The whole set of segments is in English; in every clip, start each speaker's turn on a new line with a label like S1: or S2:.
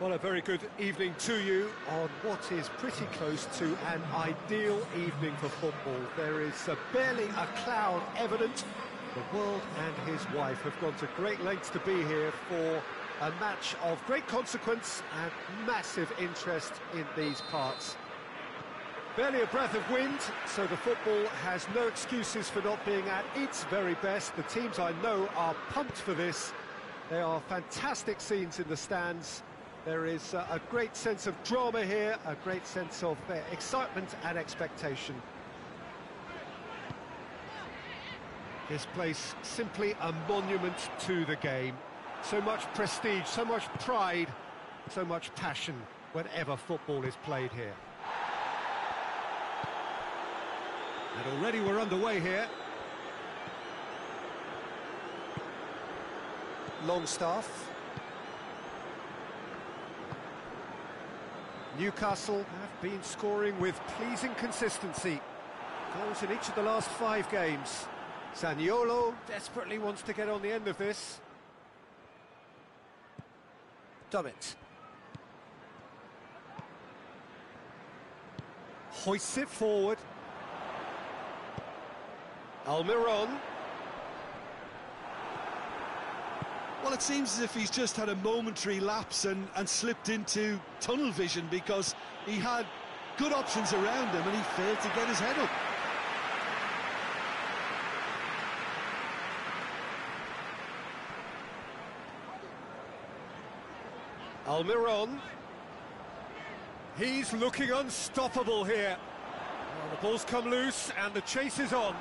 S1: Well, a very good evening to you on what is pretty close to an ideal evening for football. There is barely a cloud evident. The world and his wife have gone to great lengths to be here for a match of great consequence and massive interest in these parts. Barely a breath of wind, so the football has no excuses for not being at its very best. The teams I know are pumped for this. They are fantastic scenes in the stands. There is a great sense of drama here, a great sense of excitement and expectation. This place simply a monument to the game. So much prestige, so much pride, so much passion whenever football is played here. And already we're underway here. Longstaff. Newcastle have been scoring with pleasing consistency. Goals in each of the last 5 games. Zaniolo desperately wants to get on the end of this. Dummett. Hoists it forward. Almiron.
S2: Well, it seems as if he's just had a momentary lapse and slipped into tunnel vision, because he had good options around him and he failed to get his head up.
S1: Almiron. He's looking unstoppable here. Well, the ball's come loose and the chase is on.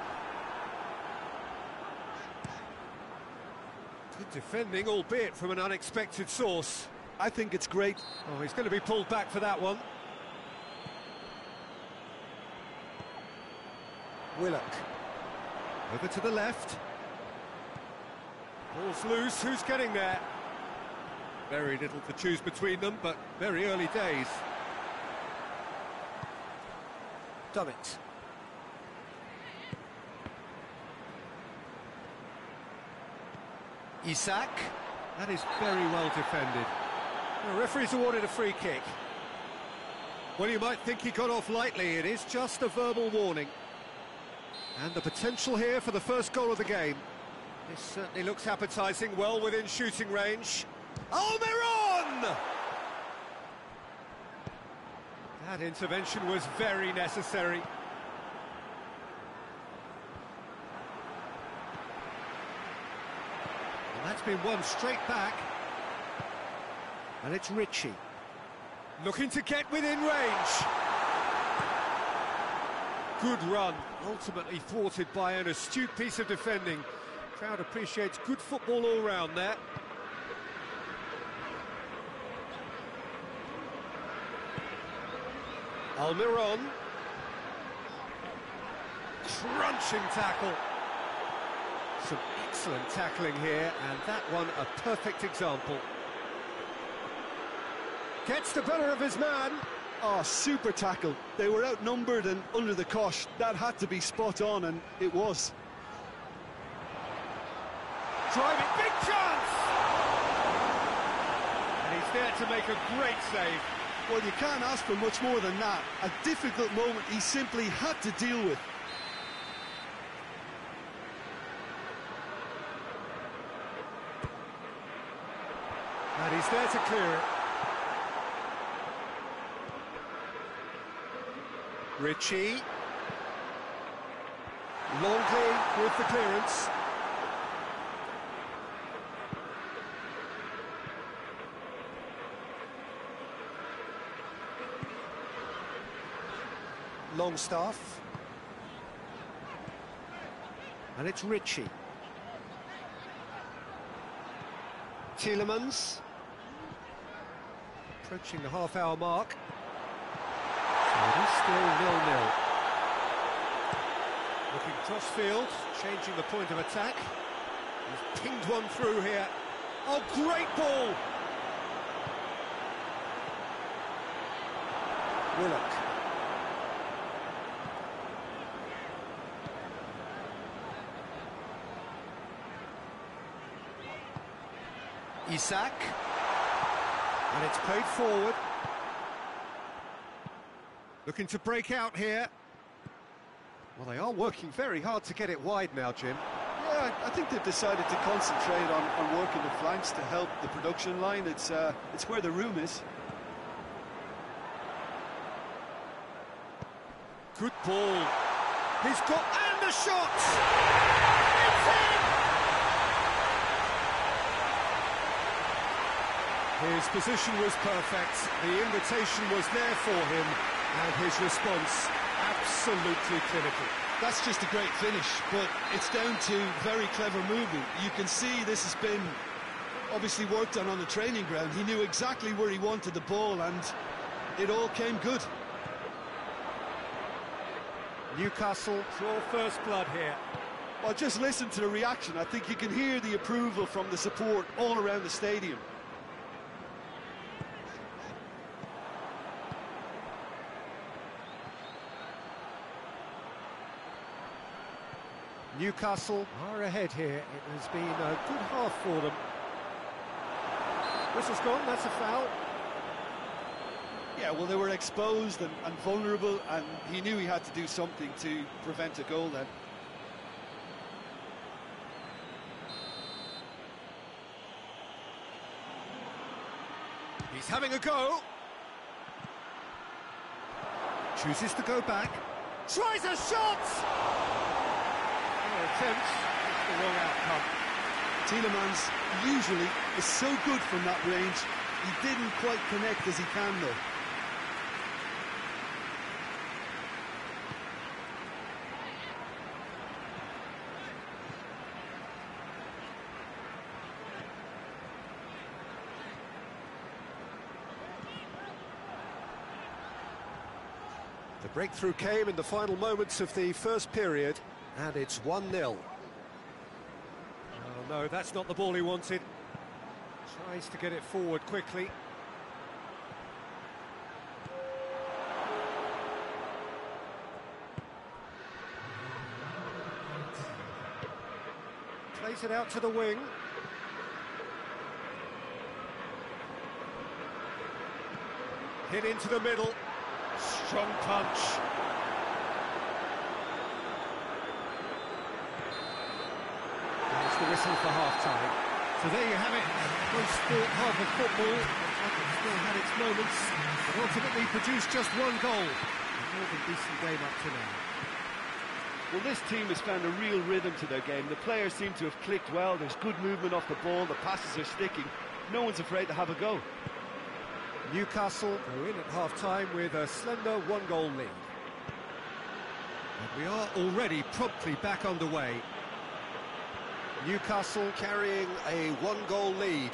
S1: Good defending, albeit from an unexpected source.
S2: I think it's great.
S1: Oh, he's going to be pulled back for that one. Willock. Over to the left. Ball's loose, who's getting there? Very little to choose between them, but very early days. Dummett. Isak. That is very well defended. The referee's awarded a free kick. Well, you might think he got off lightly. It is just a verbal warning. And the potential here for the first goal of the game. This certainly looks appetising, well within shooting range. Almiron! That intervention was very necessary. And that's been won straight back. And it's Ritchie. Looking to get within range. Good run, ultimately thwarted by an astute piece of defending. Crowd appreciates good football all round there. Almiron. Crunching tackle. Some excellent tackling here, and that one a perfect example. Gets the better of his man.
S2: Oh, super tackle. They were outnumbered and under the cosh. That had to be spot on, and it was.
S1: Driving, big chance! And he's there to make a great save.
S2: Well, you can't ask for much more than that. A difficult moment he simply had to deal with.
S1: And he's there to clear it. Ritchie. Longley with the clearance. Longstaff. And it's Ritchie. Tielemans. Approaching the half-hour mark. So it is still 0-0. Looking cross-field, changing the point of attack. He's pinged one through here. Oh, great ball! Willock. Isak. And it's played forward. Looking to break out here. Well, they are working very hard to get it wide now, Jim.
S2: Yeah, I think they've decided to concentrate on working the flanks to help the production line. It's where the room is.
S1: Good ball. He's got... and the shot! It's in! His position was perfect. The invitation was there for him, and his response absolutely clinical.
S2: That's just a great finish, but it's down to very clever movement. You can see this has been obviously worked on the training ground. He knew exactly where he wanted the ball, and it all came good.
S1: Newcastle draw first blood here.
S2: Well, just listen to the reaction. I think you can hear the approval from the support all around the stadium.
S1: Newcastle are ahead here. It has been a good half for them. Whistle's gone, that's a foul.
S2: Yeah, well, they were exposed and vulnerable, and he knew he had to do something to prevent a goal then.
S1: He's having a go. Chooses to go back. Tries a shot! Attempts, it's the wrong outcome.
S2: Tielemans usually is so good from that range. He didn't quite connect as he can though.
S1: The breakthrough came in the final moments of the first period, and it's 1-0. Oh no, that's not the ball he wanted. Tries to get it forward quickly. Plays it out to the wing. Hit into the middle. Strong punch. There's the whistle for half-time. So there you have it. Close fought half of football. It still had its moments, but ultimately produced just one goal. A more than decent game up to now.
S3: Well, this team has found a real rhythm to their game. The players seem to have clicked well. There's good movement off the ball. The passes are sticking. No one's afraid to have a go.
S1: Newcastle go in at half-time with a slender one-goal lead. And we are already promptly back underway. Newcastle carrying a one-goal lead.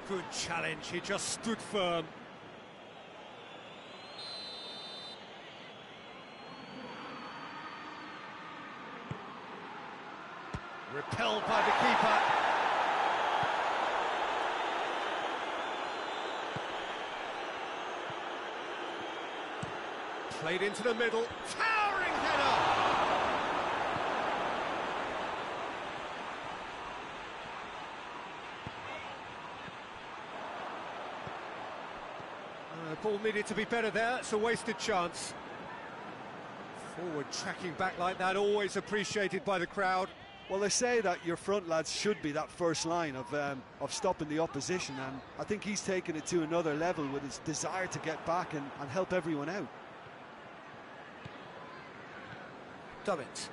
S1: Good challenge, he just stood firm. Repelled by the keeper. Played into the middle. Towering header! Ball needed to be better there. It's a wasted chance. Forward tracking back like that, always appreciated by the crowd.
S2: Well, they say that your front lads should be that first line of stopping the opposition, and I think he's taken it to another level with his desire to get back and help everyone out.
S1: Dummett.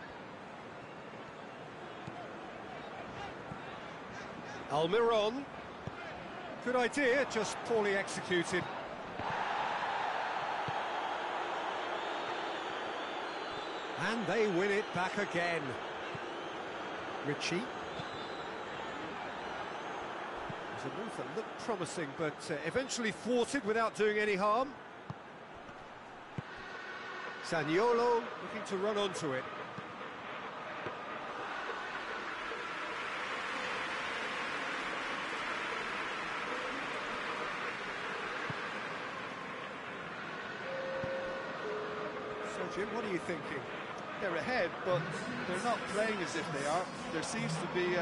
S1: Almiron. Good idea, just poorly executed. And they win it back again. Ritchie. It was a move that looked promising, but eventually thwarted without doing any harm. Zaniolo looking to run onto it. So, Jim, what are you thinking?
S3: They're ahead, but they're not playing as if they are. There seems to be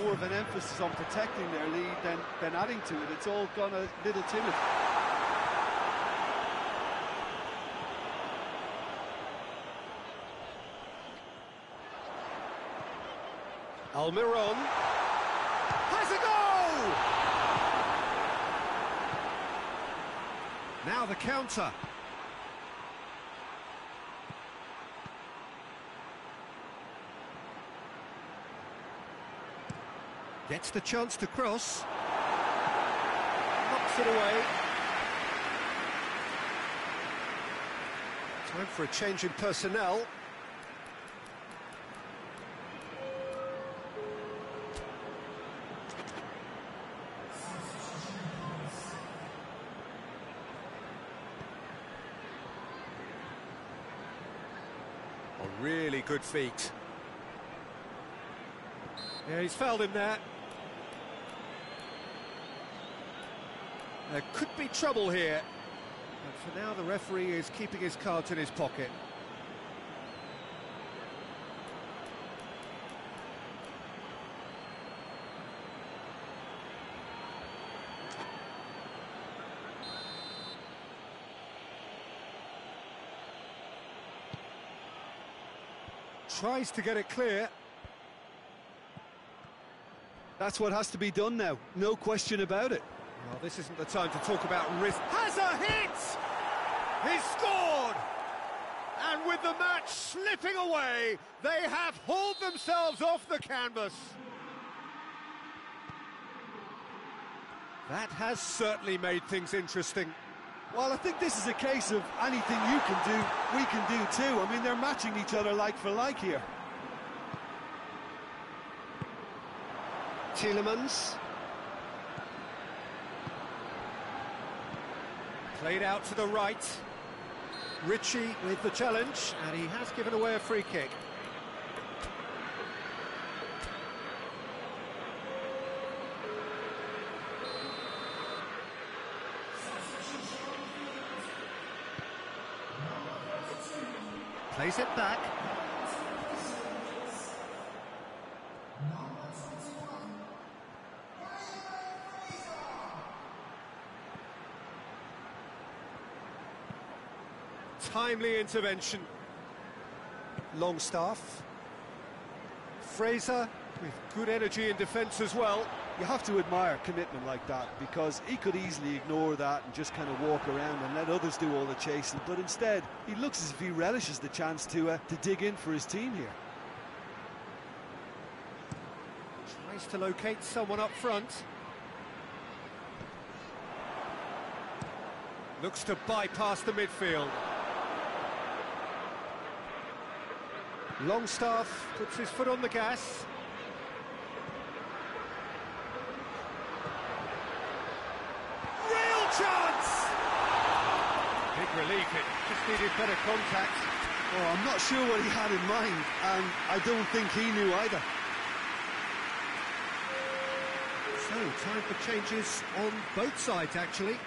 S3: more of an emphasis on protecting their lead than adding to it. It's all gone a little timid.
S1: Almiron has a goal! Now the counter. Gets the chance to cross. Knocks it away. Time for a change in personnel. A really good feat. Yeah, he's fouled him there. There could be trouble here, but for now the referee is keeping his cards in his pocket. Tries to get it clear.
S2: That's what has to be done now, no question about it.
S1: Well, this isn't the time to talk about risk. Has a hit! He's scored! And with the match slipping away, they have hauled themselves off the canvas. That has certainly made things interesting.
S2: Well, I think this is a case of anything you can do, we can do too. I mean, they're matching each other like for like here.
S1: Tielemans. Played out to the right. Ritchie with the challenge, and he has given away a free kick. Plays it back. Timely intervention. Longstaff. Fraser with good energy in defence as well.
S2: You have to admire commitment like that, because he could easily ignore that and just kind of walk around and let others do all the chasing, but instead he looks as if he relishes the chance to dig in for his team here.
S1: Tries to locate someone up front. Looks to bypass the midfield. Longstaff puts his foot on the gas. Real chance! Big relief, it just needed better contact.
S2: Oh, I'm not sure what he had in mind, and I don't think he knew either.
S1: So, time for changes on both sides, actually.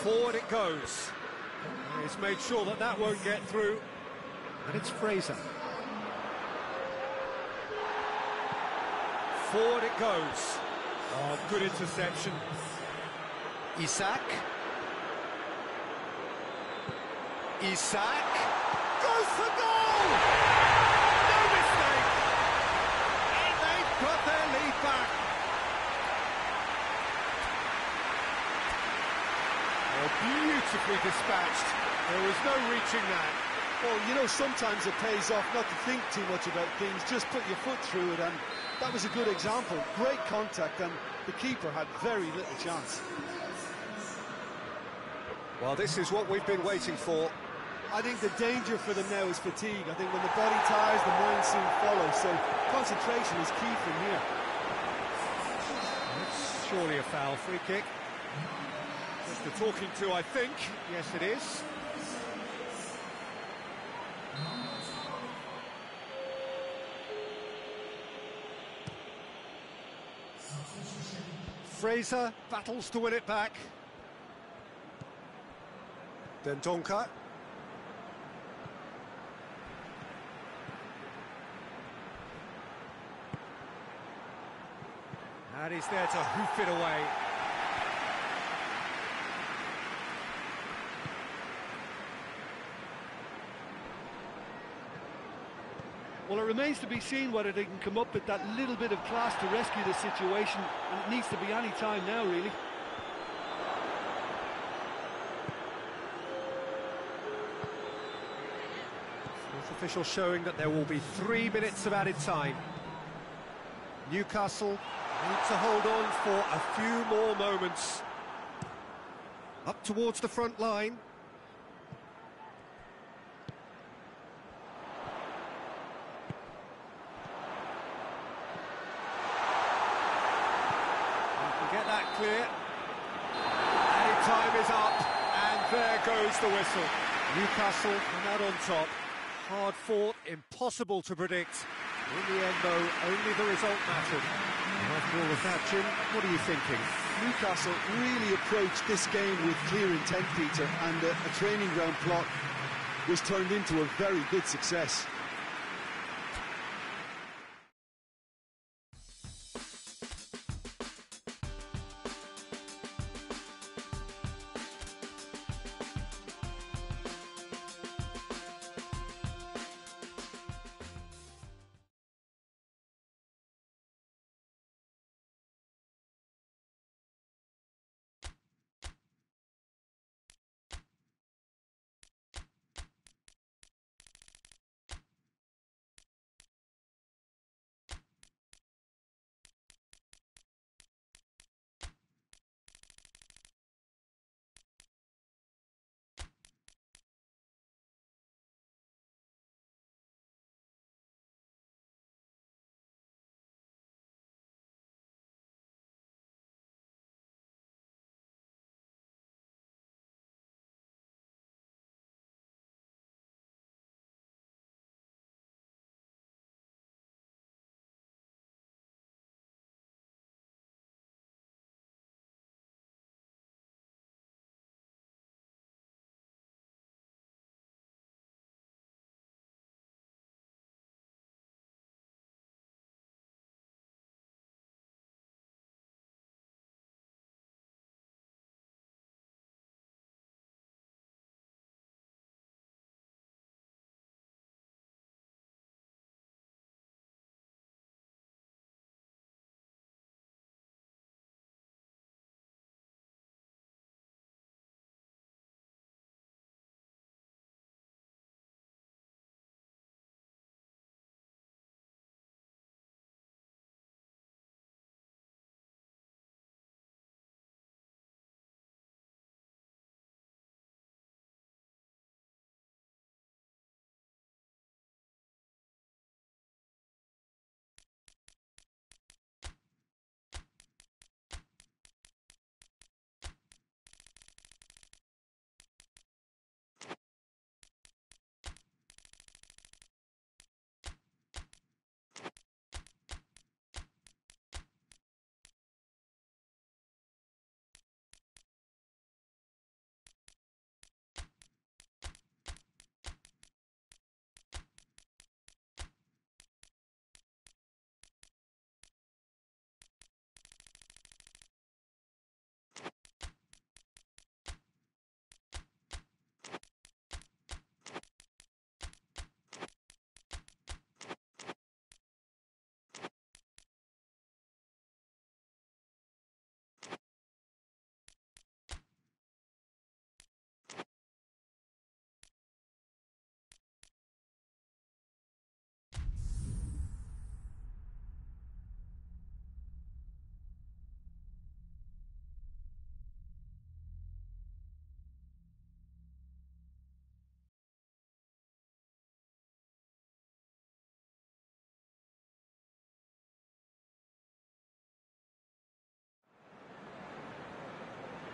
S1: Forward it goes. He's made sure that that won't get through. And it's Fraser. Forward it goes. Oh, good interception. Isak. Isak goes for goal! No mistake! And they've got their lead back. Oh, beautifully dispatched. There was no reaching that.
S2: Well, you know, sometimes it pays off not to think too much about things, just put your foot through it, and that was a good example. Great contact, and the keeper had very little chance.
S1: Well, this is what we've been waiting for.
S2: I think the danger for them now is fatigue. I think when the body tires, the mind soon follows, so concentration is key from here.
S1: That's surely a foul. Free kick. Just the talking to, I think. Yes, it is. Fraser battles to win it back. Dendonka. And he's there to hoof it away.
S3: Well, it remains to be seen whether they can come up with that little bit of class to rescue the situation, and it needs to be any time now, really.
S1: Fourth official showing that there will be 3 minutes of added time. Newcastle need to hold on for a few more moments. Up towards the front line. Get that clear. Added time is up, and there goes the whistle. Newcastle come out on top. Hard fought, impossible to predict. In the end, though, only the result mattered. And after all of that, Jim, what are you thinking?
S2: Newcastle really approached this game with clear intent, Peter, and a training ground plot was turned into a very good success.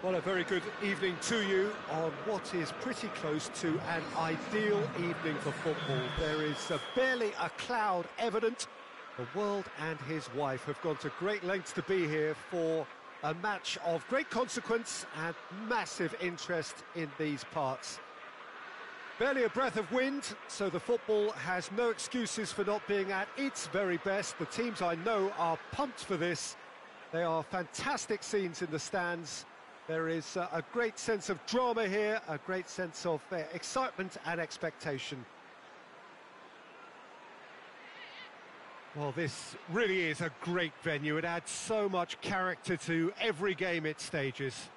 S1: Well, a very good evening to you on what is pretty close to an ideal evening for football. There is barely a cloud evident. The world and his wife have gone to great lengths to be here for A match of great consequence and massive interest in these parts. Barely a breath of wind, so the football has no excuses for not being at its very best. The teams I know are pumped for this. They are fantastic scenes in the stands. There is a great sense of drama here, a great sense of excitement and expectation. Well, this really is a great venue. It adds so much character to every game it stages.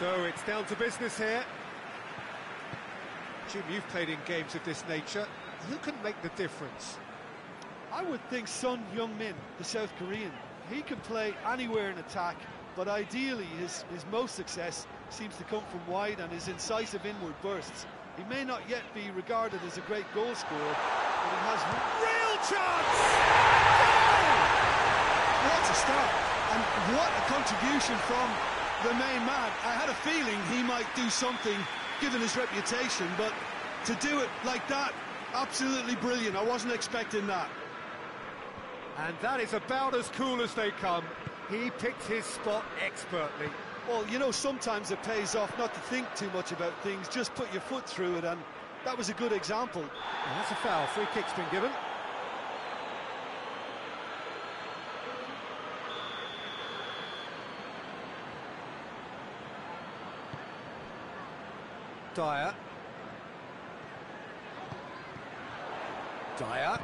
S1: So it's down to business here. Jim, you've played in games of this nature. Who can make the difference?
S3: I would think Son Heung-min, the South Korean. He can play anywhere in attack, but ideally his most success seems to come from wide and his incisive inward bursts. He may not yet be regarded as a great goal scorer, but he has
S1: Real chance!
S2: What a start, and what a contribution from the main man. I had a feeling he might do something, given his reputation, but to do it like that, absolutely brilliant. I wasn't expecting that.
S1: And that is about as cool as they come. He picked his spot expertly.
S2: Well, you know, sometimes it pays off not to think too much about things, just put your foot through it, and that was a good example.
S1: And that's a foul. Free kick's been given. Dyer. Dyer.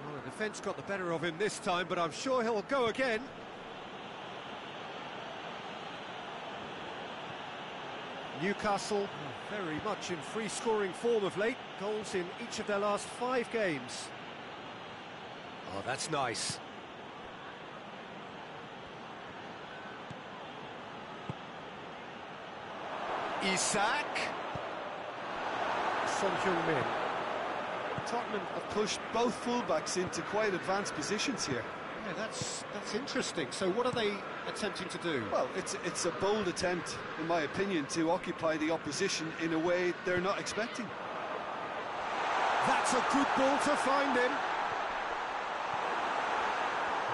S1: Well, the defence got the better of him this time, but I'm sure he'll go again. Newcastle very much in free-scoring form of late. Goals in each of their last 5 games. Oh, that's nice. Isak. Son Heung-min.
S2: Tottenham have pushed both fullbacks into quite advanced positions here.
S1: Yeah, that's interesting. So what are they attempting to do?
S2: Well, it's a bold attempt, in my opinion, to occupy the opposition in a way they're not expecting.
S1: That's a good ball to find him.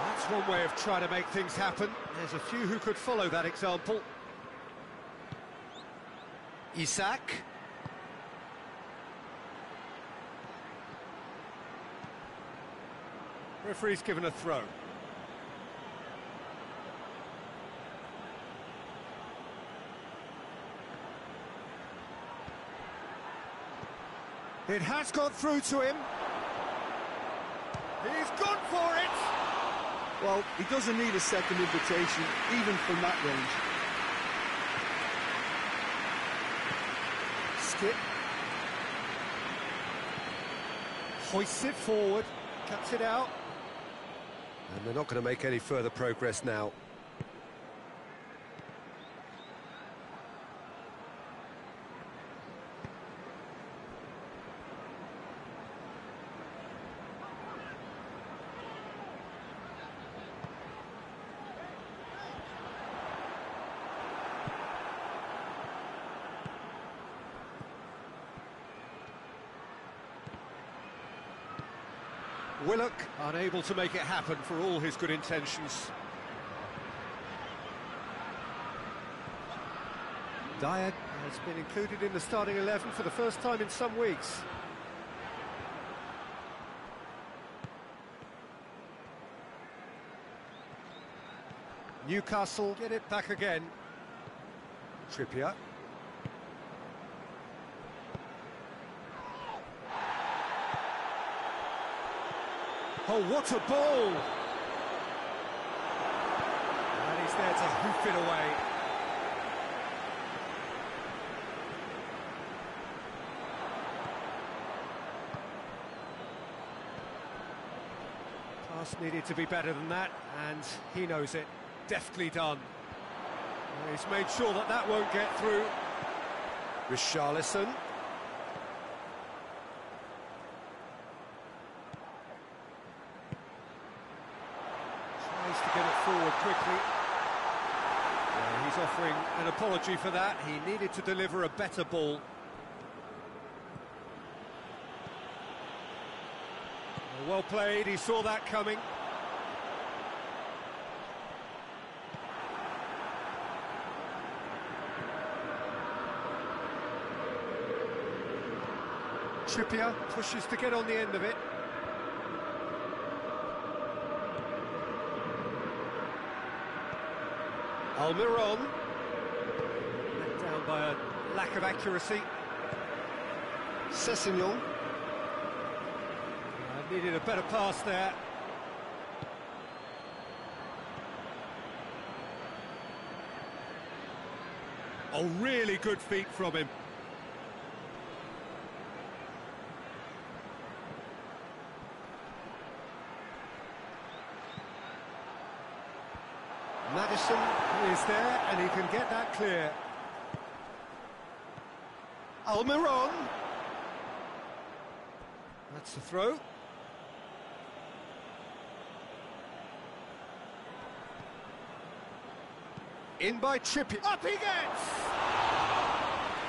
S1: That's one way of trying to make things happen. There's a few who could follow that example. Isak. Referee's given a throw. It has got through to him. He's gone for it!
S2: Well, he doesn't need a second invitation, even from that range.
S1: Skip. Hoists it forward, cuts it out. And they're not going to make any further progress now. Willock unable to make it happen for all his good intentions. Dyer has been included in the starting 11 for the first time in some weeks. Newcastle get it back again. Trippier. Oh, what a ball! And he's there to hoof it away. Pass needed to be better than that, and he knows it. Deftly done. He's made sure that that won't get through. Richarlison. To get it forward quickly. Yeah, he's offering an apology for that. He needed to deliver a better ball. Well played, he saw that coming. Trippier pushes to get on the end of it. Almiron, let down by a lack of accuracy.
S2: Sessegnon.
S1: Needed a better pass there. Oh, really good feet from him. Madison is there, and he can get that clear.
S2: Almiron.
S1: That's the throw. In by Trippier. Up he gets!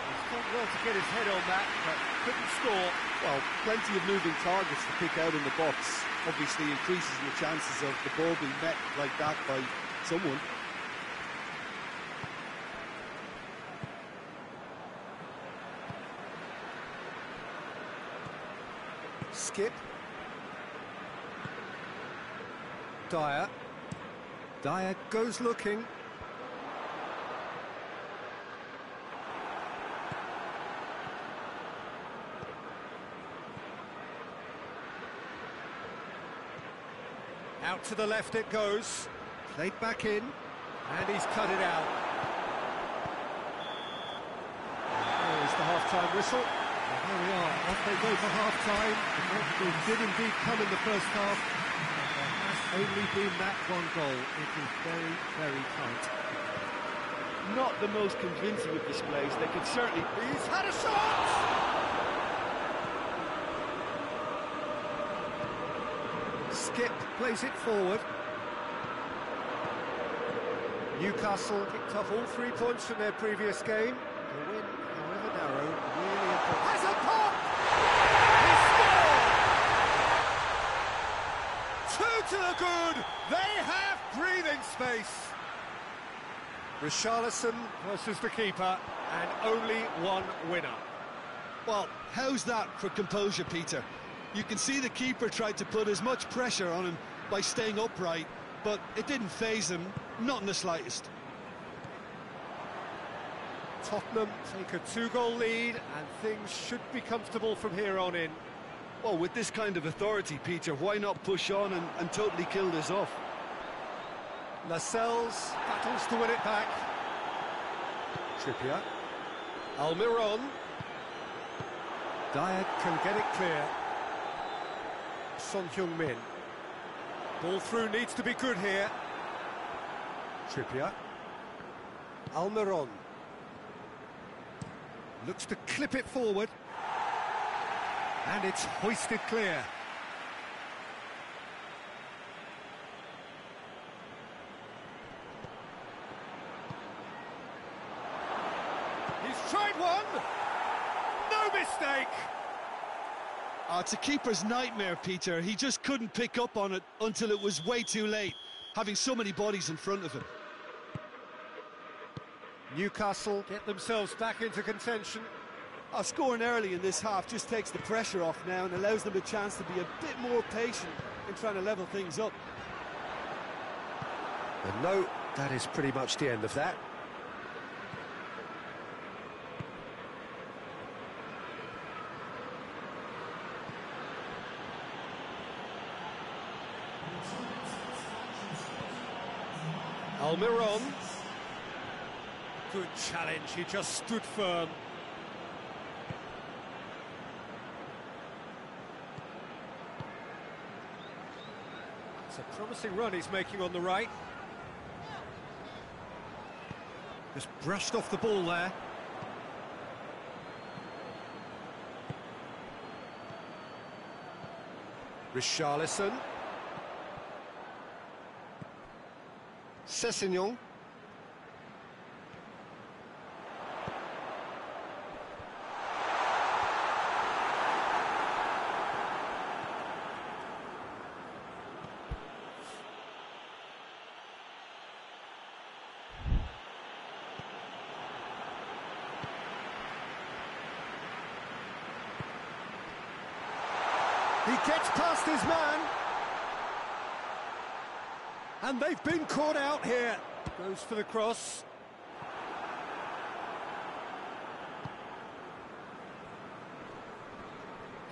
S1: He's done well to get his head on that, but couldn't score.
S3: Well, plenty of moving targets to pick out in the box. Obviously increases the chances of the ball being met like that by someone.
S1: Skip. Dyer. Dyer goes looking. Out to the left it goes. Played back in. And he's cut it out. There's the half-time whistle. And here we are. Off they go for half-time. The goal did indeed come in the first half. There has only been that one goal. It is very, very tight.
S3: Not the most convincing of displays. They could certainly...
S1: He's had a shot! Skip plays it forward. Newcastle picked up all 3 points from their previous game. The win, however narrow, really important. Has a pop! He scored! 2 to the good! They have breathing space! Richarlison versus the keeper, and only one winner.
S2: Well, how's that for composure, Peter? You can see the keeper tried to put as much pressure on him by staying upright, but it didn't faze him, not in the slightest.
S1: Tottenham take a 2-goal lead, and things should be comfortable from here on in.
S2: Well, with this kind of authority, Peter, why not push on and totally kill this off?
S1: Lascelles battles to win it back. Trippier. Almiron. Dyer can get it clear. Son Heung-min. Ball through needs to be good here. Trippier. Almiron. Looks to clip it forward. And it's hoisted clear. He's tried one! No mistake!
S2: Oh, it's a keeper's nightmare, Peter. He just couldn't pick up on it until it was way too late, having so many bodies in front of him.
S1: Newcastle get themselves back into contention.
S3: Scoring early in this half just takes the pressure off now and allows them a chance to be a bit more patient in trying to level things up.
S1: And no, that is pretty much the end of that. Almiron. Good challenge, he just stood firm. It's a promising run he's making on the right. Just brushed off the ball there. Richarlison.
S2: Sessegnon.
S1: He gets past his man. And they've been caught out here. Goes for the cross.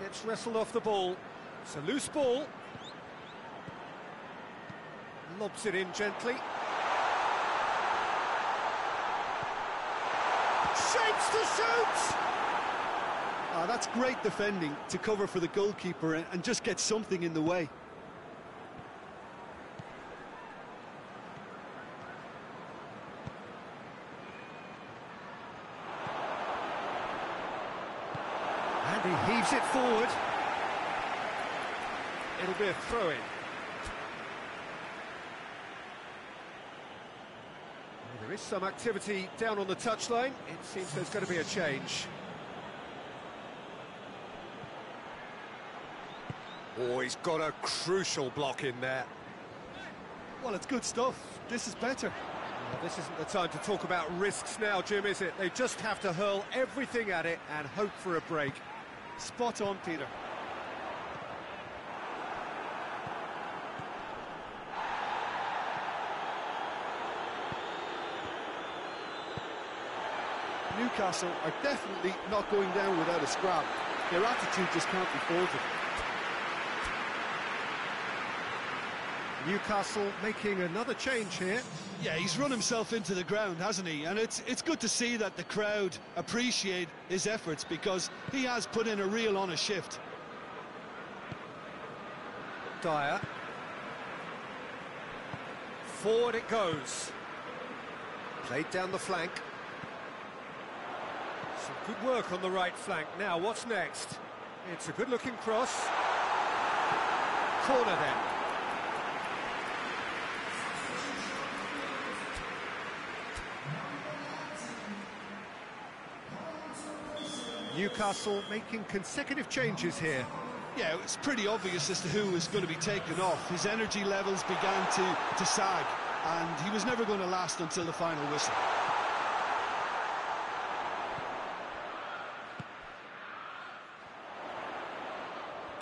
S1: Gets wrestled off the ball. It's a loose ball. Lobs it in gently. Shapes to shoot!
S2: That's great defending to cover for the goalkeeper and just get something in the way.
S1: And he heaves it forward. It'll be a throw-in. There is some activity down on the touchline. It seems there's going to be a change. Oh, he's got a crucial block in there.
S2: Well, it's good stuff. This is better.
S1: Well, this isn't the time to talk about risks now, Jim, is it? They just have to hurl everything at it and hope for a break.
S3: Spot on, Peter.
S2: Newcastle are definitely not going down without a scrap. Their attitude just can't be faulted.
S1: Newcastle making another change here.
S2: Yeah, he's run himself into the ground, hasn't he? And it's good to see that the crowd appreciate his efforts, because he has put in a real honest shift.
S1: Dyer. Forward it goes. Played down the flank. Some good work on the right flank. Now, what's next? It's a good-looking cross. Corner then. Newcastle making consecutive changes here.
S2: Yeah, it's pretty obvious as to who was going to be taken off. His energy levels began to sag, and he was never going to last until the final whistle.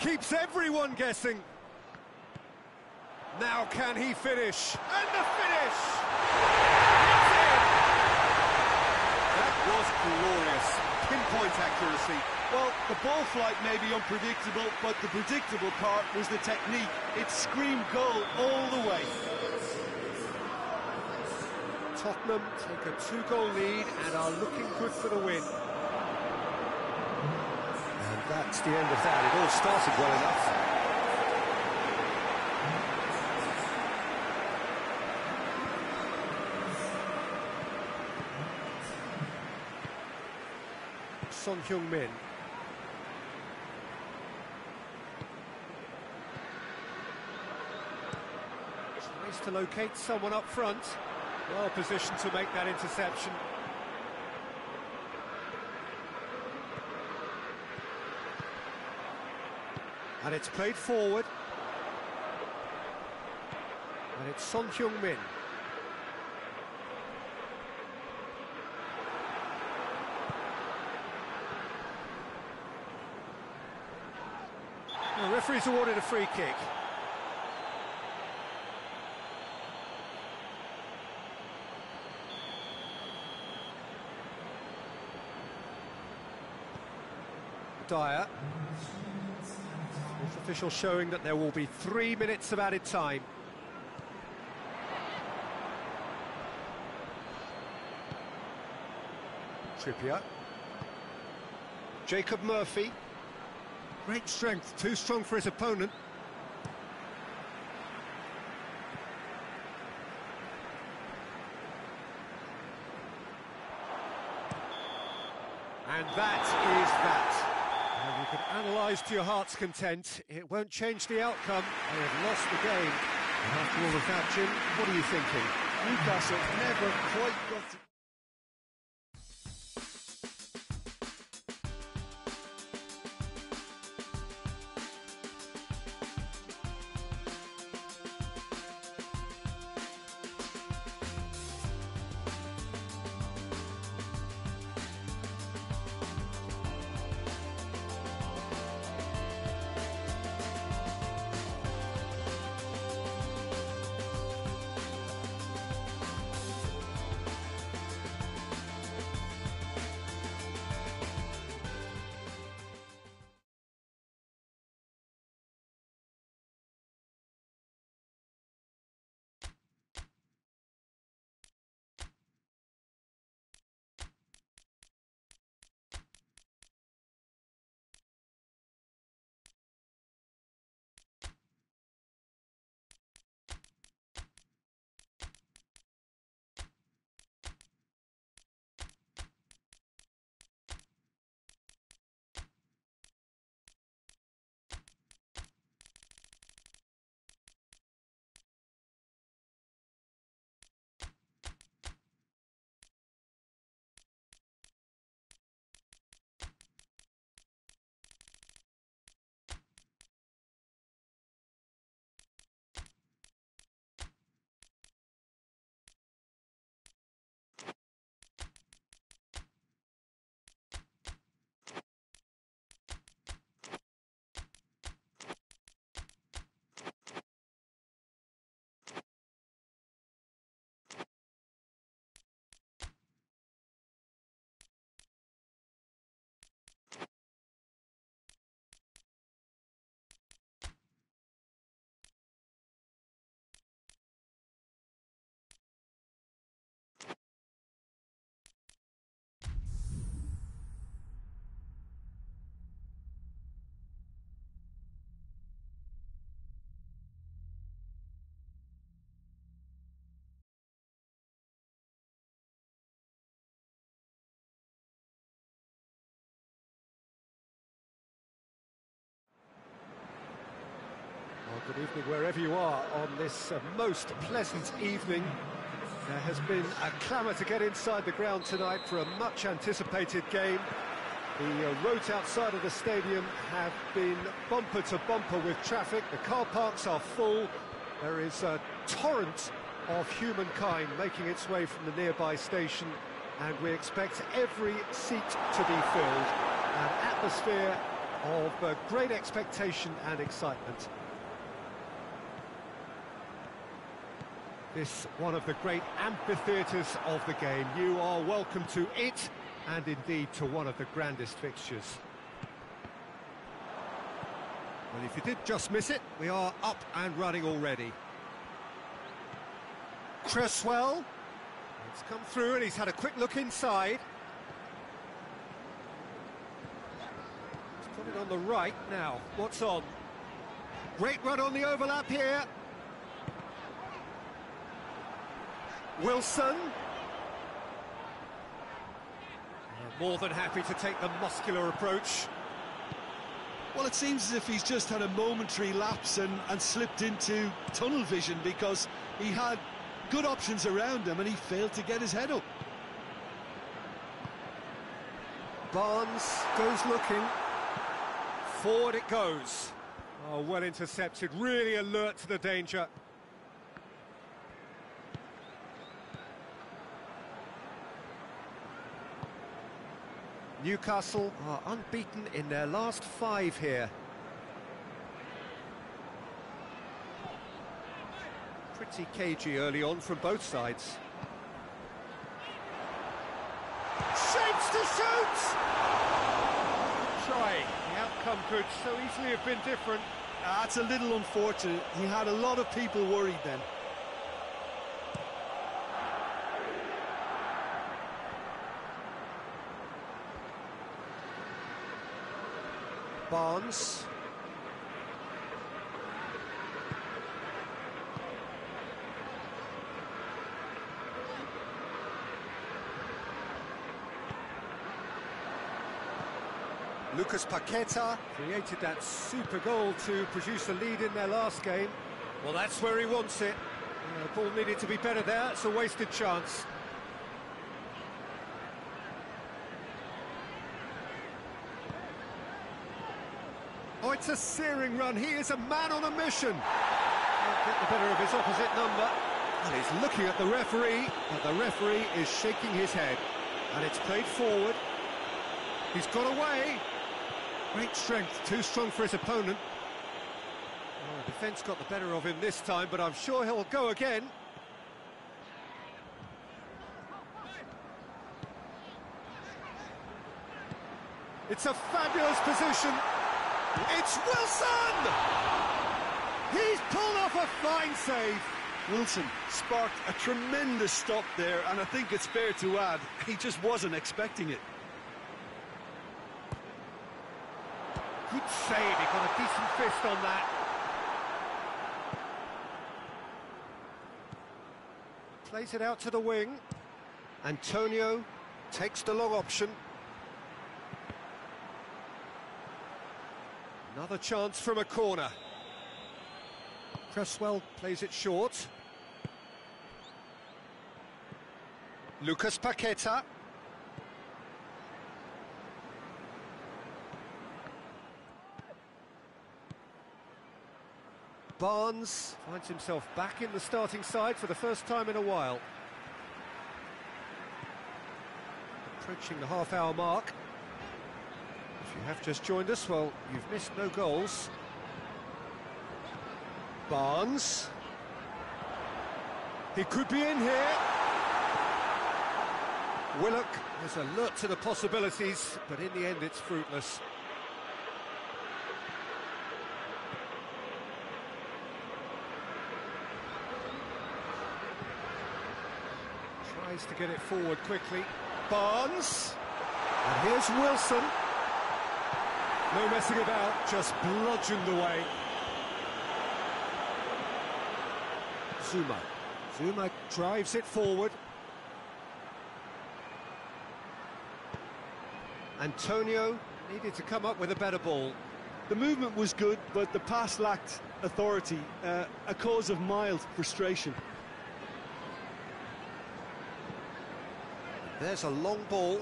S1: Keeps everyone guessing. Now can he finish? And the finish! It's in! That was glorious. Pinpoint accuracy.
S2: Well, the ball flight may be unpredictable, but the predictable part was the technique. It screamed goal all the way.
S1: Tottenham take a 2-goal lead and are looking good for the win. And that's the end of that. It all started well enough. Son Heung-min. Tries to locate someone up front. Well positioned to make that interception. And it's played forward. And it's Son Heung-min. The referee's awarded a free kick. Dyer. Fourth official showing that there will be 3 minutes of added time. Trippier. Jacob Murphy. Great strength, too strong for his opponent. And that is that. And you can analyse to your heart's content. It won't change the outcome. They have lost the game. And after all of that, Jim, what are you thinking?
S2: Newcastle never quite got to...
S1: Good evening wherever you are on this most pleasant evening. There has been a clamour to get inside the ground tonight for a much anticipated game. The roads outside of the stadium have been bumper to bumper with traffic. The car parks are full. There is a torrent of humankind making its way from the nearby station, and we expect every seat to be filled. An atmosphere of great expectation and excitement. This one of the great amphitheatres of the game. You are welcome to it, and indeed to one of the grandest fixtures. Well, if you did just miss it, we are up and running already. Cresswell, it's come through and he's had a quick look inside. He's put it on the right now. What's on? Great run on the overlap here. Wilson. More than happy to take the muscular approach.
S2: Well, it seems as if he's just had a momentary lapse and slipped into tunnel vision, because he had good options around him and he failed to get his head up.
S1: Barnes goes looking. Forward it goes. Oh, well intercepted, really alert to the danger. Newcastle are unbeaten in their last 5 here. Pretty cagey early on from both sides. Shapes to shoot! Try. The outcome could so easily have been different.
S2: That's a little unfortunate. He had a lot of people worried then.
S1: Barnes. Lucas Paqueta created that super goal to produce a lead in their last game. Well, that's where he wants it. The ball needed to be better there. It's a wasted chance. Oh, it's a searing run. He is a man on a mission. He'll get the better of his opposite number. And he's looking at the referee, but the referee is shaking his head. And it's played forward. He's got away. Great strength, too strong for his opponent. Oh, the defence got the better of him this time, but I'm sure he'll go again. It's a fabulous position. It's Wilson! He's pulled off a fine save.
S2: Wilson sparked a tremendous stop there, and I think it's fair to add, he just wasn't expecting it.
S1: Good save, he got a decent fist on that. Plays it out to the wing. Antonio takes the long option. Another chance from a corner. Cresswell plays it short. Lucas Paqueta. Barnes finds himself back in the starting side for the first time in a while. Approaching the half-hour mark. If you have just joined us, well, you've missed no goals. Barnes. He could be in here. Willock is alert to the possibilities, but in the end it's fruitless. Tries to get it forward quickly. Barnes. And here's Wilson. No messing about, just bludgeoned away. Zuma drives it forward. Antonio needed to come up with a better ball.
S3: The movement was good, but the pass lacked authority, a cause of mild frustration.
S1: There's a long ball,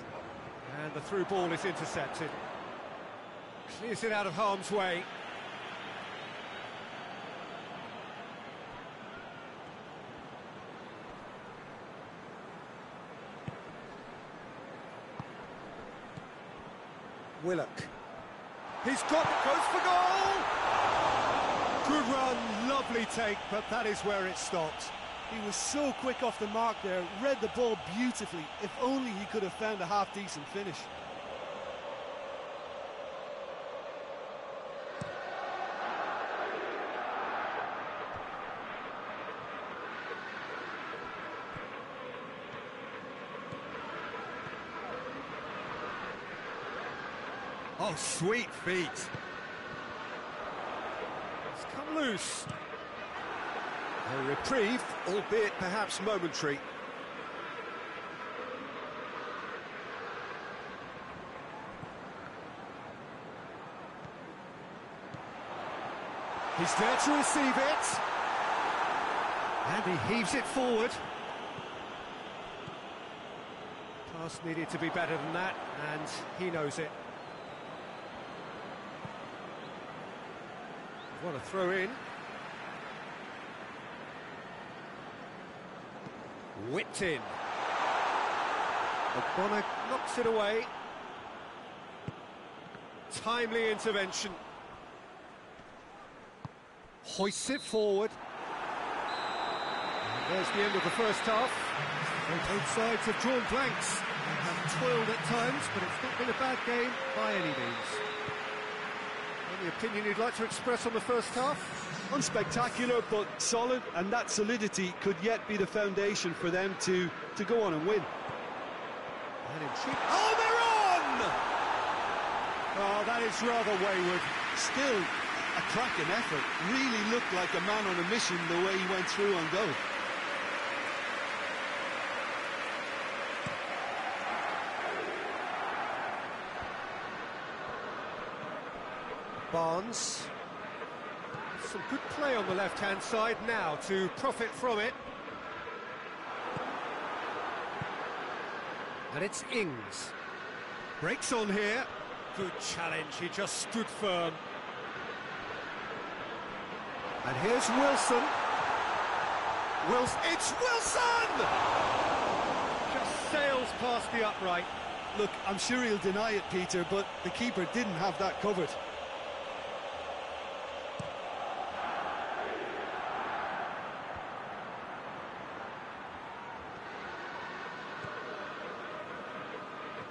S1: and the through ball is intercepted. Clears it out of harm's way. Willock. He's got it, goes for goal! Good run, lovely take, but that is where it stopped.
S3: He was so quick off the mark there, read the ball beautifully. If only he could have found a half-decent finish.
S1: Oh, sweet feet. It's come loose. A reprieve, albeit perhaps momentary. He's there to receive it. And he heaves it forward. Pass needed to be better than that, and he knows it. What a throw in. Whipped in. Bonner knocks it away. Timely intervention. Hoists it forward. And there's the end of the first half. Both sides have drawn blanks and have toiled at times, but it's not been a bad game by any means. Any opinion you'd like to express on the first half?
S3: Unspectacular, but solid, and that solidity could yet be the foundation for them to go on and win.
S1: Oh, they're on! Oh, that is rather wayward.
S2: Still a cracking effort. Really looked like a man on a mission the way he went through on goal.
S1: Barnes. Some good play on the left-hand side now to profit from it. And it's Ings. Breaks on here. Good challenge, he just stood firm. And here's Wilson. It's Wilson! Just sails past the upright.
S3: Look, I'm sure he'll deny it, Peter, but the keeper didn't have that covered.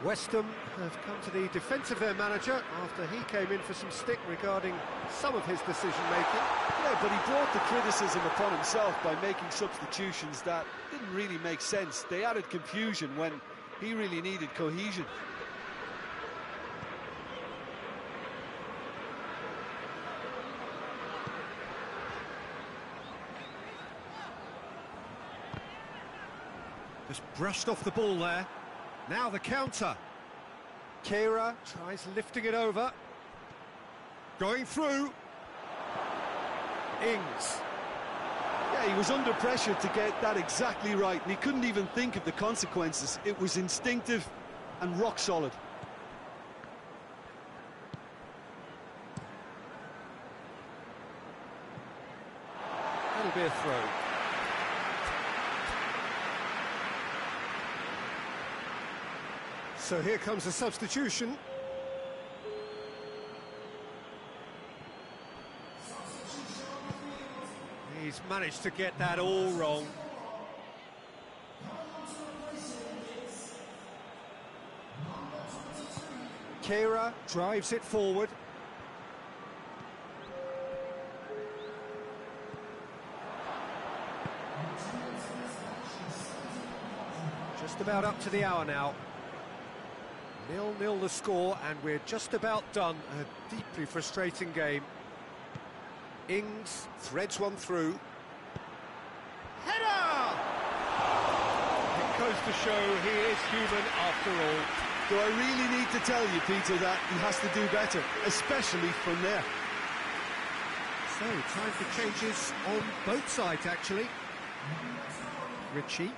S1: West Ham have come to the defence of their manager after he came in for some stick regarding some of his decision-making.
S3: Yeah, but he brought the criticism upon himself by making substitutions that didn't really make sense. They added confusion when he really needed cohesion.
S1: Just brushed off the ball there. Now the counter. Kehrer tries lifting it over. Going through. Ings.
S3: Yeah, he was under pressure to get that exactly right, and he couldn't even think of the consequences. It was instinctive and rock solid.
S1: That'll be a throw. So here comes a substitution. He's managed to get that all wrong. Kehrer drives it forward. Just about up to the hour now. 0-0 the score, and we're just about done. A deeply frustrating game. Ings threads one through. Header! It goes to show he is human after all.
S2: Do I really need to tell you, Peter, that he has to do better, especially from there?
S1: So, time for changes on both sides, actually. Ritchie.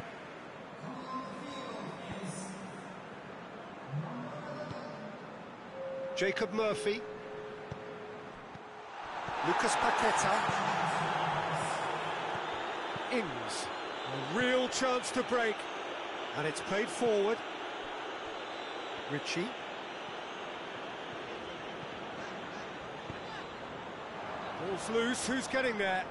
S1: Jacob Murphy. Lucas Paqueta. Ings. A real chance to break. And it's played forward. Ritchie. Ball's loose, who's getting there?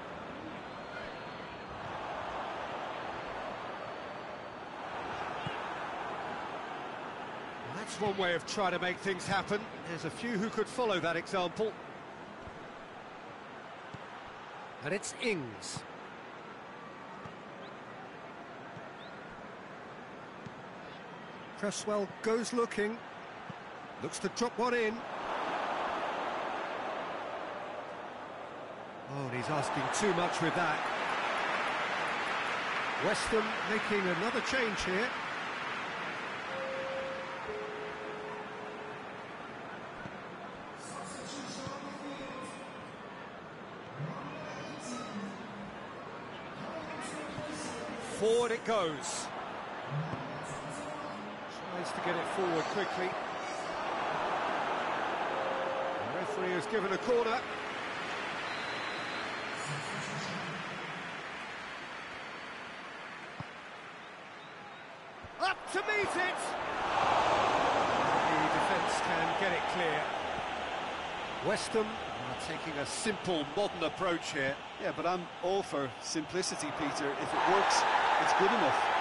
S1: Well, that's one way of trying to make things happen. There's a few who could follow that example. And it's Ings. Cresswell goes looking. Looks to drop one in. Oh, and he's asking too much with that. West Ham making another change here. Forward it goes. Tries to get it forward quickly. The referee has given a corner. Up to meet it! The defence can get it clear. West Ham are taking a simple, modern approach here.
S2: Yeah, but I'm all for simplicity, Peter. If it works, it's good enough.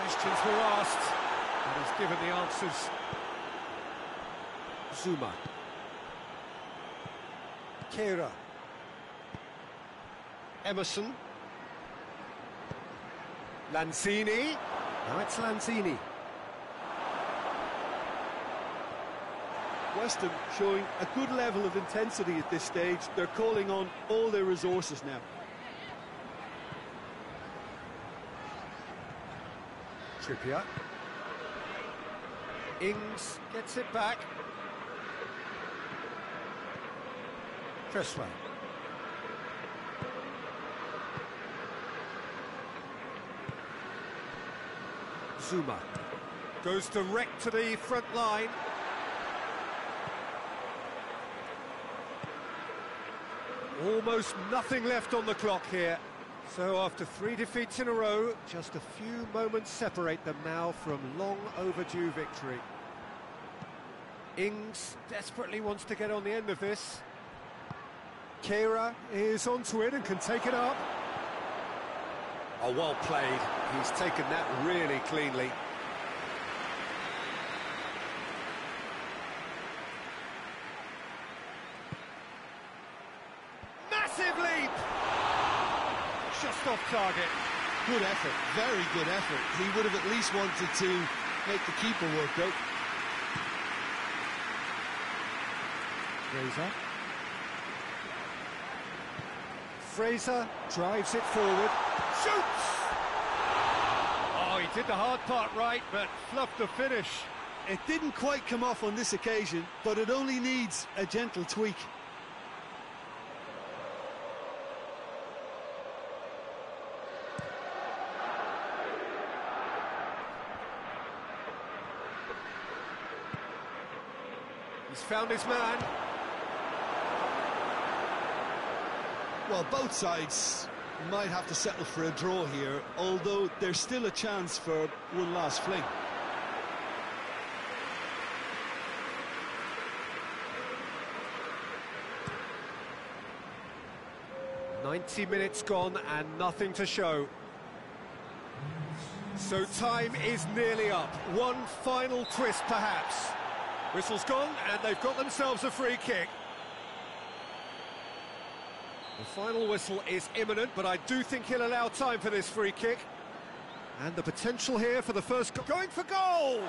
S1: Questions were asked, and he's given the answers. Zuma. Kera. Emerson. Lanzini. Now it's Lanzini.
S3: West Ham showing a good level of intensity at this stage. They're calling on all their resources now.
S1: Trippier. Ings gets it back. Cresswell. Zuma. Goes direct to the front line. Almost nothing left on the clock here. So after 3 defeats in a row, just a few moments separate them now from long overdue victory. Ings desperately wants to get on the end of this. Kera is onto it and can take it up. Oh, well played. He's taken that really cleanly. Massive leap! Just off target.
S2: Good effort, very good effort. He would have at least wanted to make the keeper work out.
S1: Fraser drives it forward. Shoots! Oh, he did the hard part right, but fluffed the finish.
S3: It didn't quite come off on this occasion, but it only needs a gentle tweak.
S1: He's found his man.
S2: Well, both sides might have to settle for a draw here, although there's still a chance for one last fling.
S1: "90 minutes gone and nothing to show. So time is nearly up. One final twist, perhaps. Whistle's gone, and they've got themselves a free kick. The final whistle is imminent, but I do think he'll allow time for this free kick. And the potential here for the first goal. Going for goal! Oh,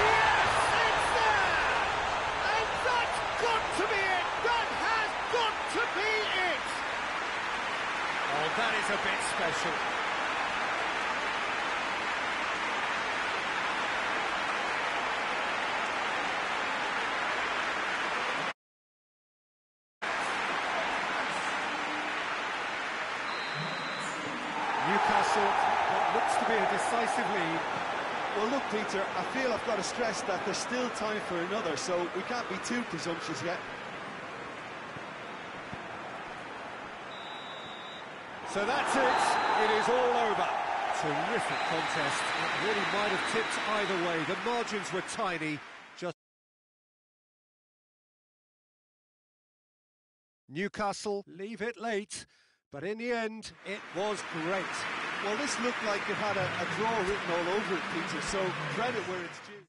S1: yes! It's there! And that's got to be it! That has got to be it! Newcastle. Newcastle, what looks to be a decisive lead.
S3: Well, look, Peter, I feel I've got to stress that there's still time for another, so we can't be too presumptuous yet.
S1: So that's it. It is all over. Terrific contest. It really might have tipped either way. The margins were tiny. Just Newcastle leave it late, but in the end, it was great.
S3: Well, this looked like it had a draw written all over it, Peter, so credit where it's due.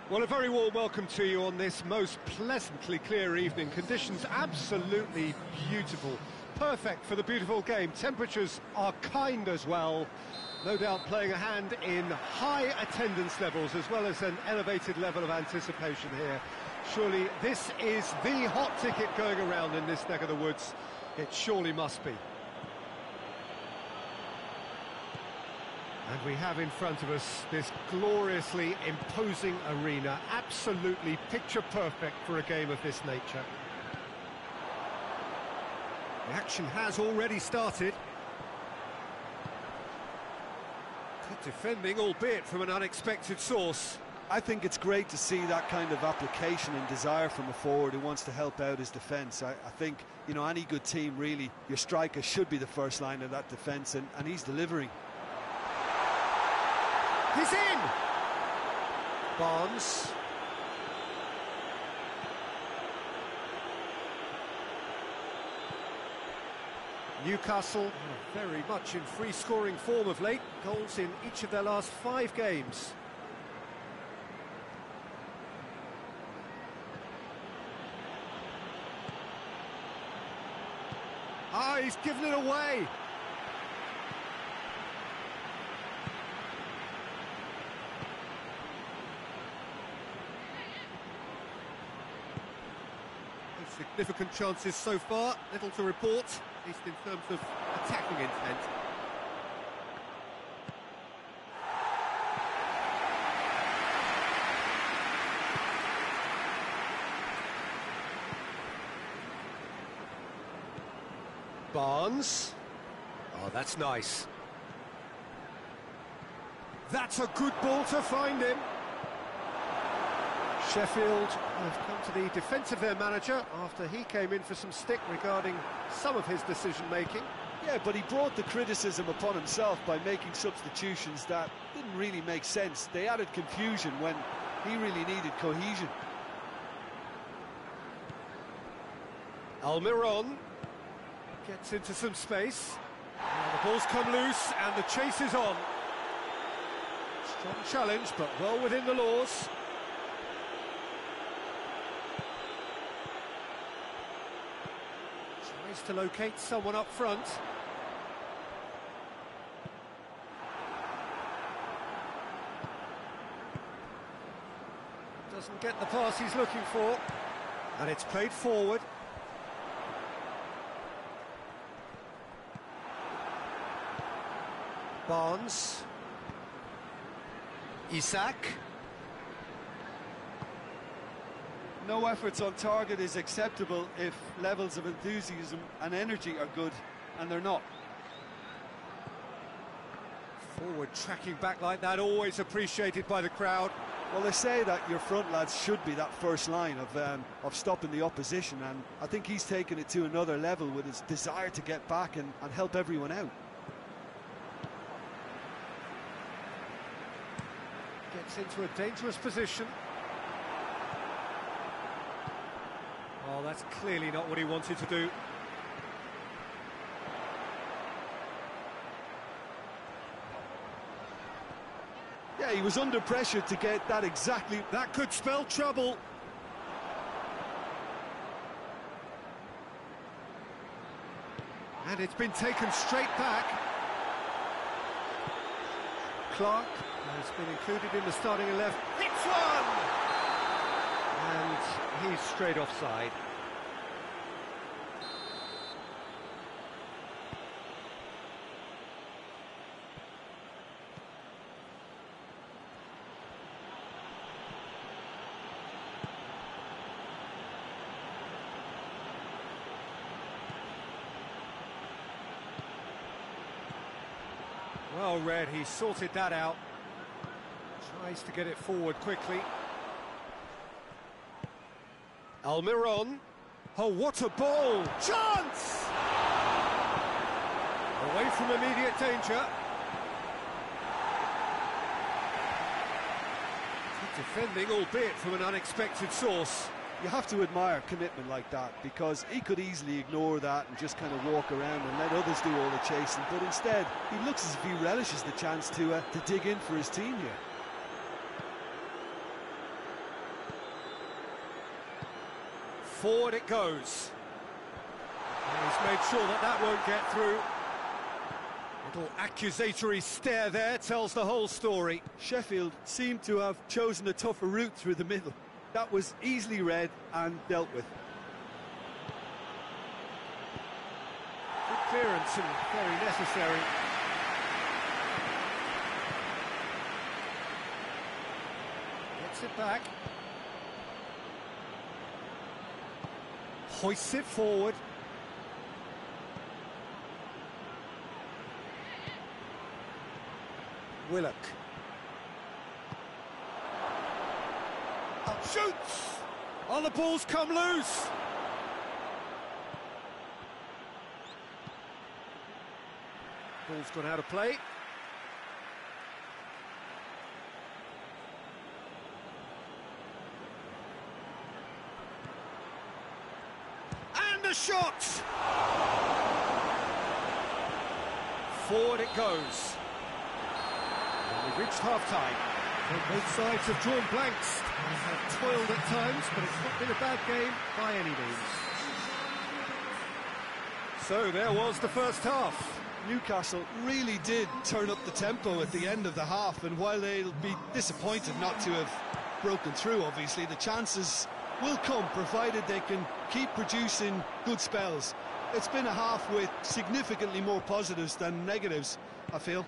S1: Well, a very warm welcome to you on this most pleasantly clear evening. Conditions absolutely beautiful. Perfect for the beautiful game. Temperatures are kind as well. No doubt playing a hand in high attendance levels as well as an elevated level of anticipation here. Surely this is the hot ticket going around in this neck of the woods. It surely must be. And we have in front of us this gloriously imposing arena, absolutely picture perfect for a game of this nature. The action has already started. Good defending, albeit from an unexpected source.
S3: I think it's great to see that kind of application and desire from a forward who wants to help out his defence. I think, you know, any good team, really, your striker should be the first line of that defence, and he's delivering.
S1: He's in! Barnes. Newcastle very much in free-scoring form of late. Goals in each of their last 5 games. Ah, he's given it away. Significant chances so far, little to report, at least in terms of attacking intent. Barnes. Oh, that's nice. That's a good ball to find him. Sheffield have come to the defence of their manager after he came in for some stick regarding some of his decision-making.
S3: Yeah, but he brought the criticism upon himself by making substitutions that didn't really make sense. They added confusion when he really needed cohesion.
S1: Almiron gets into some space. Now the ball's come loose and the chase is on. Strong challenge, but well within the laws. Tries to locate someone up front. Doesn't get the pass he's looking for. And it's played forward. Barnes. Isak.
S3: No efforts on target is acceptable if levels of enthusiasm and energy are good, and they're not.
S1: Forward tracking back like that, always appreciated by the crowd.
S3: Well, they say that your front lads should be that first line of stopping the opposition, and I think he's taken it to another level with his desire to get back and help everyone out.
S1: Gets into a dangerous position. Oh, that's clearly not what he wanted to do.
S3: Yeah, he was under pressure to get that exactly.
S1: That could spell trouble. And it's been taken straight back. Clark has been included in the starting 11. Hits one! And he's straight offside. Well read, he sorted that out. Tries to get it forward quickly. Almiron. Oh, what a ball! Chance! Away from immediate danger. Good defending, albeit from an unexpected source.
S3: You have to admire commitment like that, because he could easily ignore that and just kind of walk around and let others do all the chasing, but instead he looks as if he relishes the chance to dig in for his team here.
S1: Forward it goes. And he's made sure that that won't get through. Little accusatory stare there tells the whole story.
S3: Sheffield seemed to have chosen a tougher route through the middle. That was easily read and dealt with.
S1: Good clearance and very necessary. Gets it back. Hoists it forward. Willock. Shoots! Oh, the ball's come loose! Ball's gone out of play. And a shot! Forward it goes. And we've reached half-time. Both sides have drawn blanks and have toiled at times, but it's not been a bad game by any means. So there was the first half.
S2: Newcastle really did turn up the tempo at the end of the half, and while they'll be disappointed not to have broken through, obviously, the chances will come, provided they can keep producing good spells. It's been a half with significantly more positives than negatives, I feel.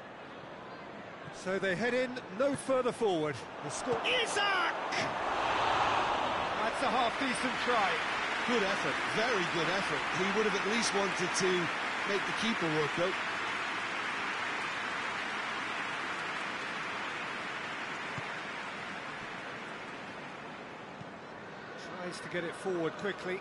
S1: So they head in no further forward. The score. Isak! That's a half-decent try.
S2: Good effort, very good effort. He would have at least wanted to make the keeper work out.
S1: Tries to get it forward quickly.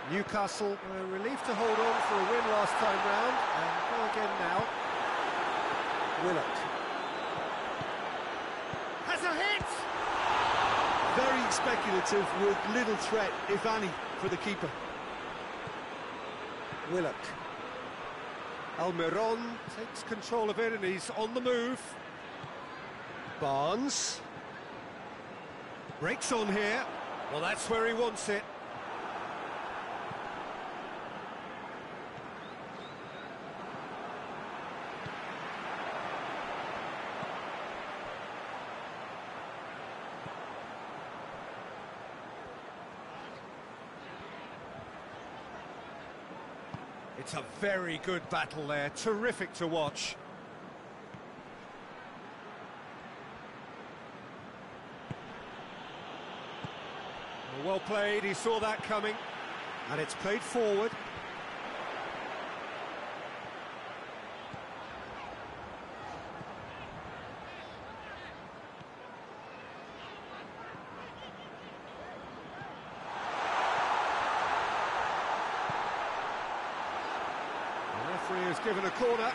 S1: Newcastle were relieved to hold on for a win last time round, and go again now. Willock. Has a hit!
S3: Very speculative with little threat, if any, for the keeper.
S1: Willock. Almiron takes control of it and he's on the move. Barnes. Breaks on here. Well, that's where he wants it. It's a very good battle there, terrific to watch. Well played, he saw that coming, and it's played forward. The referee has given a corner.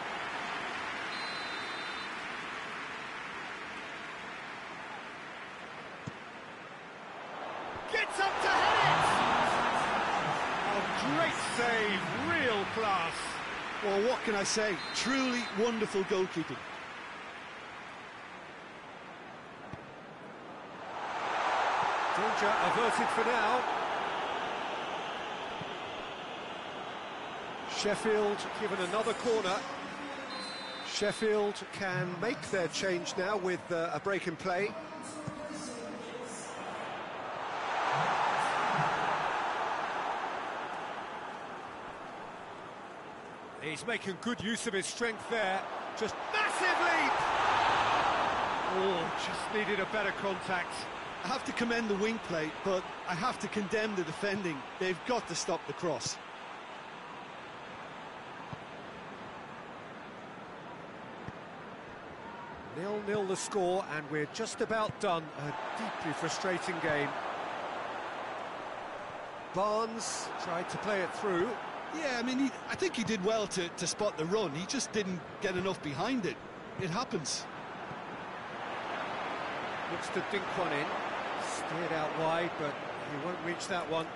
S1: Gets up to hit it! A great save, real class.
S3: Well, what can I say? Truly wonderful goalkeeping.
S1: Danger averted for now. Sheffield given another corner. Sheffield can make their change now with a break in play. He's making good use of his strength there. Just massive leap! Oh, just needed a better contact.
S3: I have to commend the wing play, but I have to condemn the defending. They've got to stop the cross.
S1: 0-0 the score, and we're just about done. A deeply frustrating game. Barnes tried to play it through.
S3: Yeah, I mean, I think he did well to spot the run. He just didn't get enough behind it. It happens.
S1: Looks to dink one in. Steered out wide, but he won't reach that one.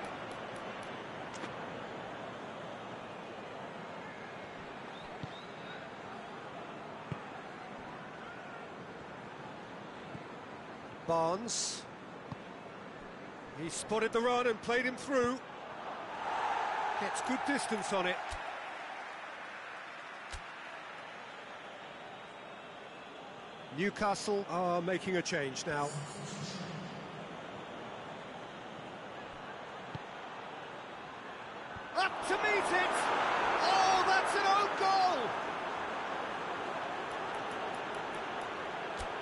S1: Barnes. He spotted the run and played him through. Gets good distance on it. Newcastle are making a change now. Up to meet it! Oh, that's an own goal!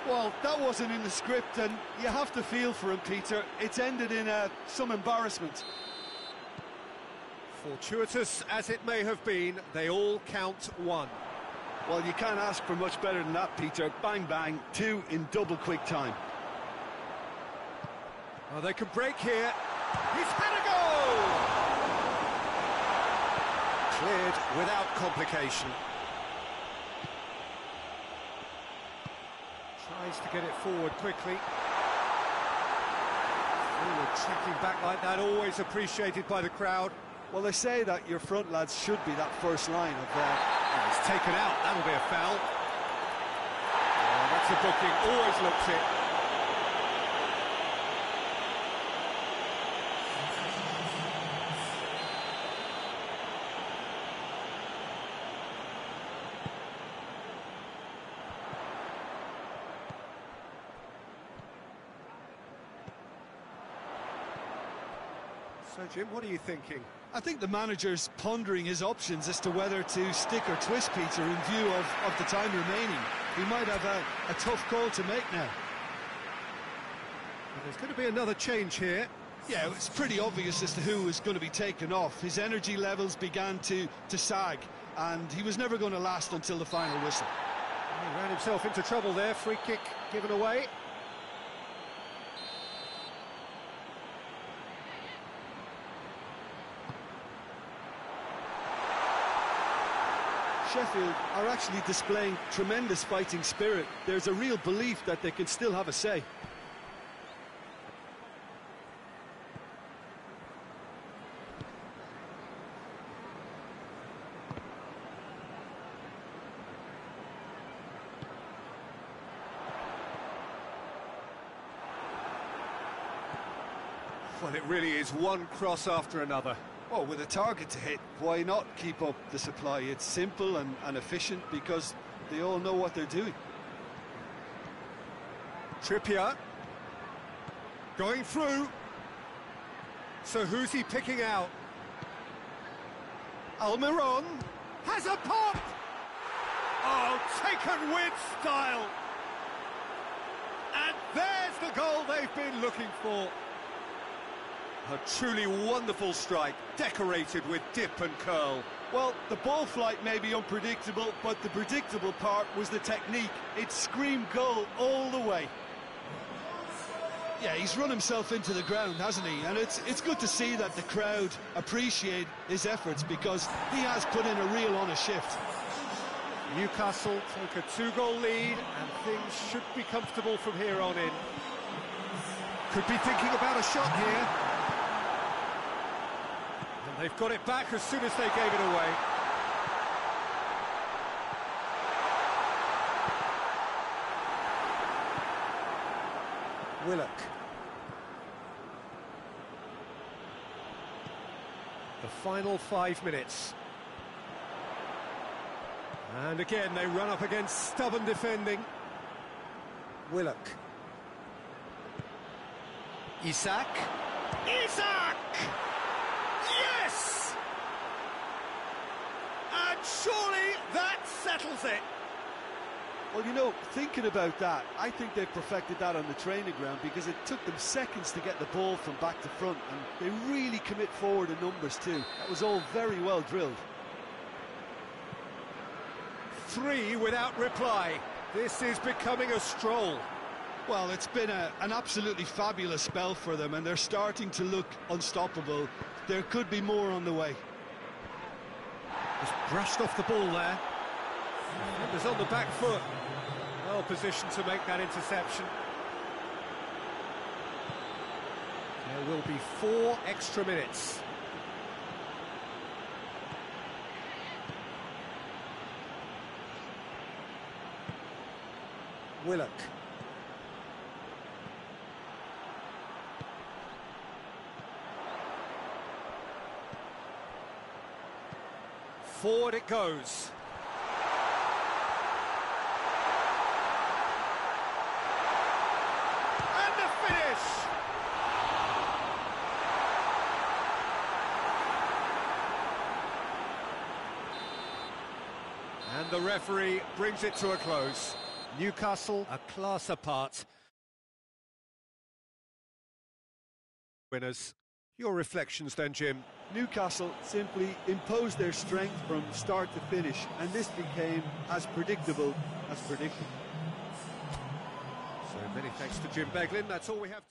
S3: Well, that wasn't in the script, and you have to feel for him, Peter. It's ended in some embarrassment.
S1: Fortuitous as it may have been, they all count one.
S3: Well, you can't ask for much better than that, Peter. Bang, bang, two in double quick time.
S1: Oh, they can break here. He's had a goal! Cleared without complication. Tries to get it forward quickly. Forward tracking back like that, always appreciated by the crowd.
S3: Well, they say that your front lads should be that first line of...
S1: He's taken out, that'll be a foul. Oh, that's a booking, always looks it. So, Jim, what are you thinking?
S3: I think the manager's pondering his options as to whether to stick or twist Peter in view of the time remaining. He might have a tough call to make now.
S1: Well, there's going to be another change here.
S3: Yeah, it's pretty obvious as to who was going to be taken off. His energy levels began to sag, and he was never going to last until the final whistle.
S1: He ran himself into trouble there, free kick given away.
S2: Sheffield are actually displaying tremendous fighting spirit. There's a real belief that they can still have a say.
S1: Well, it really is one cross after another.
S2: Well, with a target to hit, why not keep up the supply? It's simple and efficient because they all know what they're doing.
S1: Trippier. Going through. So who's he picking out? Almiron. Has a pop! Oh, taken with style. And there's the goal they've been looking for. A truly wonderful strike, decorated with dip and curl.
S2: Well, the ball flight may be unpredictable, but the predictable part was the technique. It screamed goal all the way. Yeah, he's run himself into the ground, hasn't he? And it's good to see that the crowd appreciate his efforts because he has put in a real honest shift.
S1: Newcastle take a 2-goal lead and things should be comfortable from here on in. Could be thinking about a shot here. And they've got it back as soon as they gave it away. Willock. The final 5 minutes. And again, they run up against stubborn defending. Willock. Isak. Isak! Yes! And surely that settles it.
S2: Well, you know, thinking about that, I think they've perfected that on the training ground because it took them seconds to get the ball from back to front, and they really commit forward in numbers too. That was all very well drilled.
S1: 3 without reply. This is becoming a stroll.
S2: Well, it's been an absolutely fabulous spell for them, and they're starting to look unstoppable. There could be more on the way.
S1: Just brushed off the ball there. Defender's on the back foot. Well positioned to make that interception. There will be 4 extra minutes. Willock. Forward it goes. And the finish! And the referee brings it to a close. Newcastle, a class apart. Winners. Your reflections then, Jim?
S2: Newcastle simply imposed their strength from start to finish, and this became as predictable as predicted.
S1: So many thanks to Jim Beglin. That's all we have.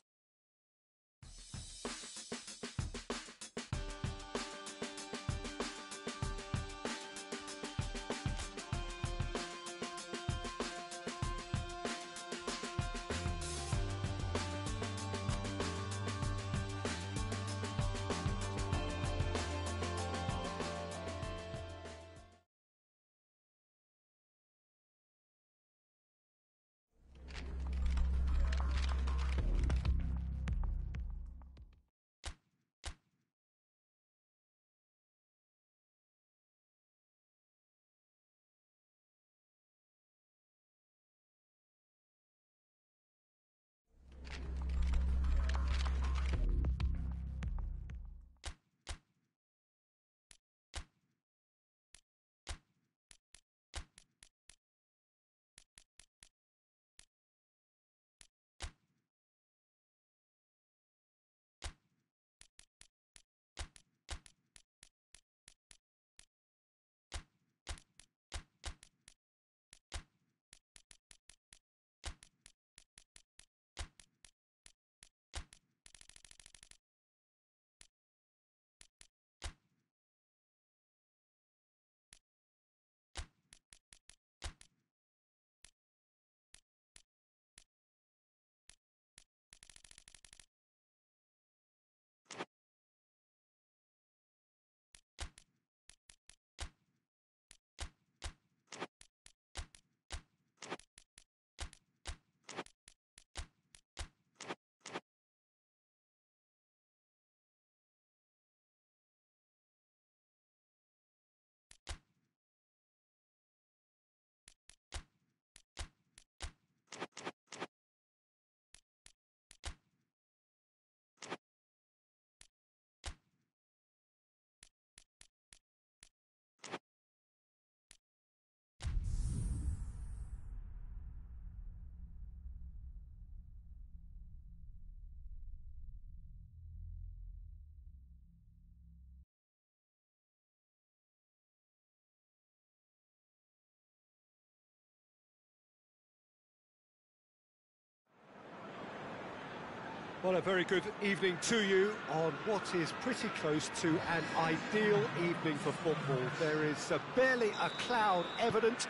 S1: Well, a very good evening to you on what is pretty close to an ideal evening for football. There is barely a cloud evident.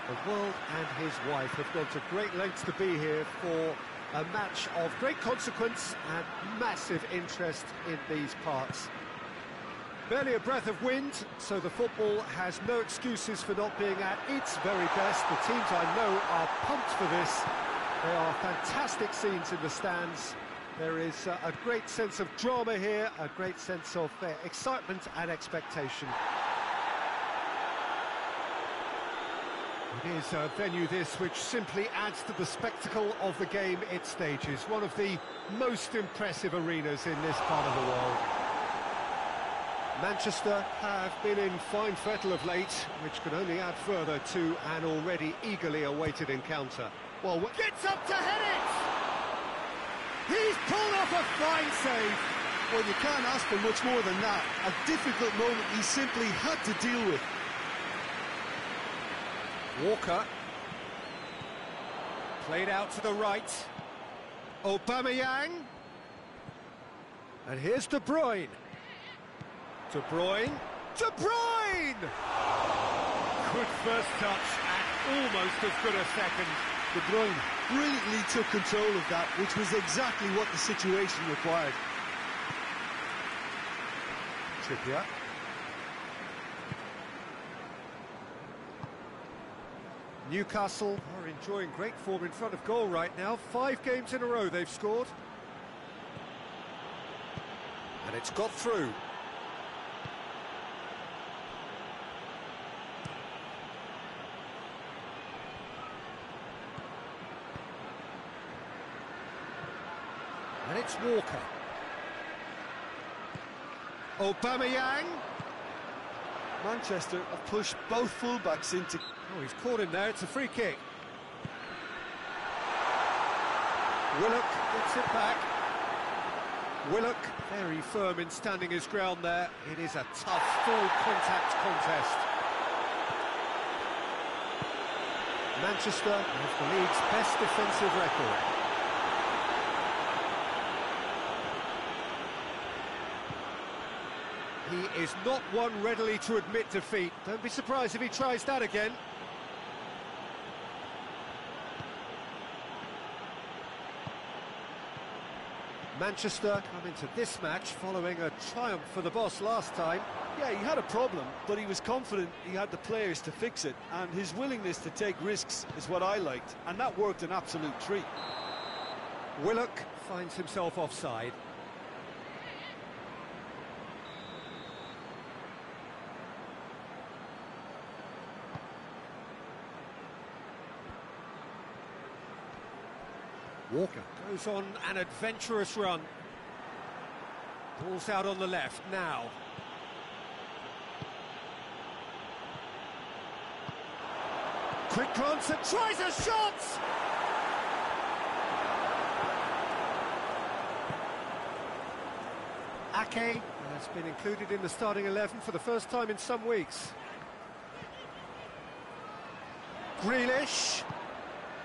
S1: The world and his wife have gone to great lengths to be here for a match of great consequence and massive interest in these parts. Barely a breath of wind, so the football has no excuses for not being at its very best. The teams I know are pumped for this. There are fantastic scenes in the stands. There is a great sense of drama here, a great sense of excitement and expectation. It is a venue this which simply adds to the spectacle of the game it stages. One of the most impressive arenas in this part of the world. Manchester have been in fine fettle of late, which can only add further to an already eagerly awaited encounter. Well, gets up to head it! He's pulled off a fine save.
S2: Well, you can't ask for much more than that. A difficult moment he simply had to deal with.
S1: Walker. Played out to the right. Aubameyang. And here's De Bruyne. De Bruyne. De Bruyne! Good first touch and almost as good a second.
S2: De Bruyne brilliantly took control of that, which was exactly what the situation required.
S1: Trippier. Newcastle are enjoying great form in front of goal right now. 5 games in a row they've scored. And it's got through. And it's Walker. Aubameyang.
S2: Manchester have pushed both fullbacks into...
S1: Oh, he's caught him there, it's a free kick. Willock gets it back. Willock, very firm in standing his ground there. It is a tough, full-contact contest. Manchester has the league's best defensive record. He is not one readily to admit defeat. Don't be surprised if he tries that again. Manchester come into this match following a triumph for the boss last time.
S3: Yeah, he had a problem, but he was confident he had the players to fix it, and his willingness to take risks is what I liked, and that worked an absolute treat.
S1: Willock finds himself offside. Walker goes on an adventurous run. Ball's out on the left now. Quick glance and tries a shot! Ake has been included in the starting 11 for the first time in some weeks. Grealish.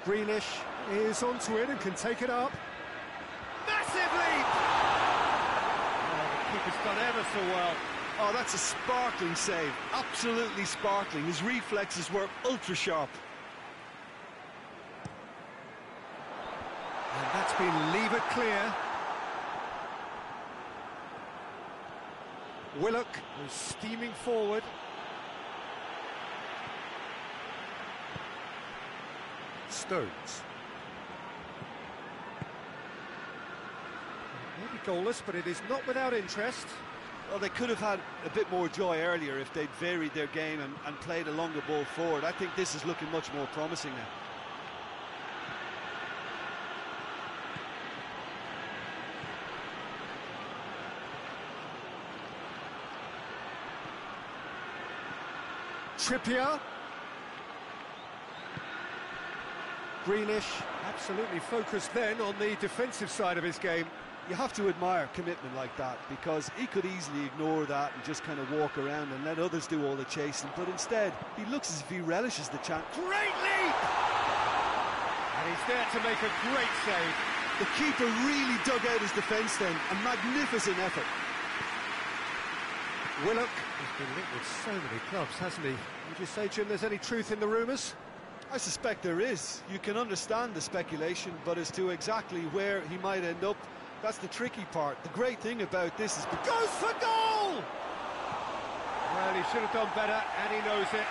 S1: Grealish is onto it and can take it up. Massive leap! Oh, the keeper's done ever so well.
S2: Oh, that's a sparkling save. Absolutely sparkling. His reflexes were ultra sharp.
S1: And that's been levered clear. Willock is steaming forward. Stones. Maybe goalless, but it is not without interest.
S3: Well, they could have had a bit more joy earlier if they'd varied their game and played a longer ball forward. I think this is looking much more promising now.
S1: Trippier. Grealish absolutely focused then on the defensive side of his game.
S3: You have to admire commitment like that, because he could easily ignore that and just kind of walk around and let others do all the chasing, but instead he looks as if he relishes the chance.
S1: Great leap! And he's there to make a great save.
S2: The keeper really dug out his defence then. A magnificent effort.
S1: Willock has been linked with so many clubs, hasn't he? Would you say, Jim, there's any truth in the rumours?
S3: I suspect there is. You can understand the speculation, but as to exactly where he might end up, that's the tricky part. The great thing about this is...
S1: Goes for goal! Well, he should have done better, and he knows it.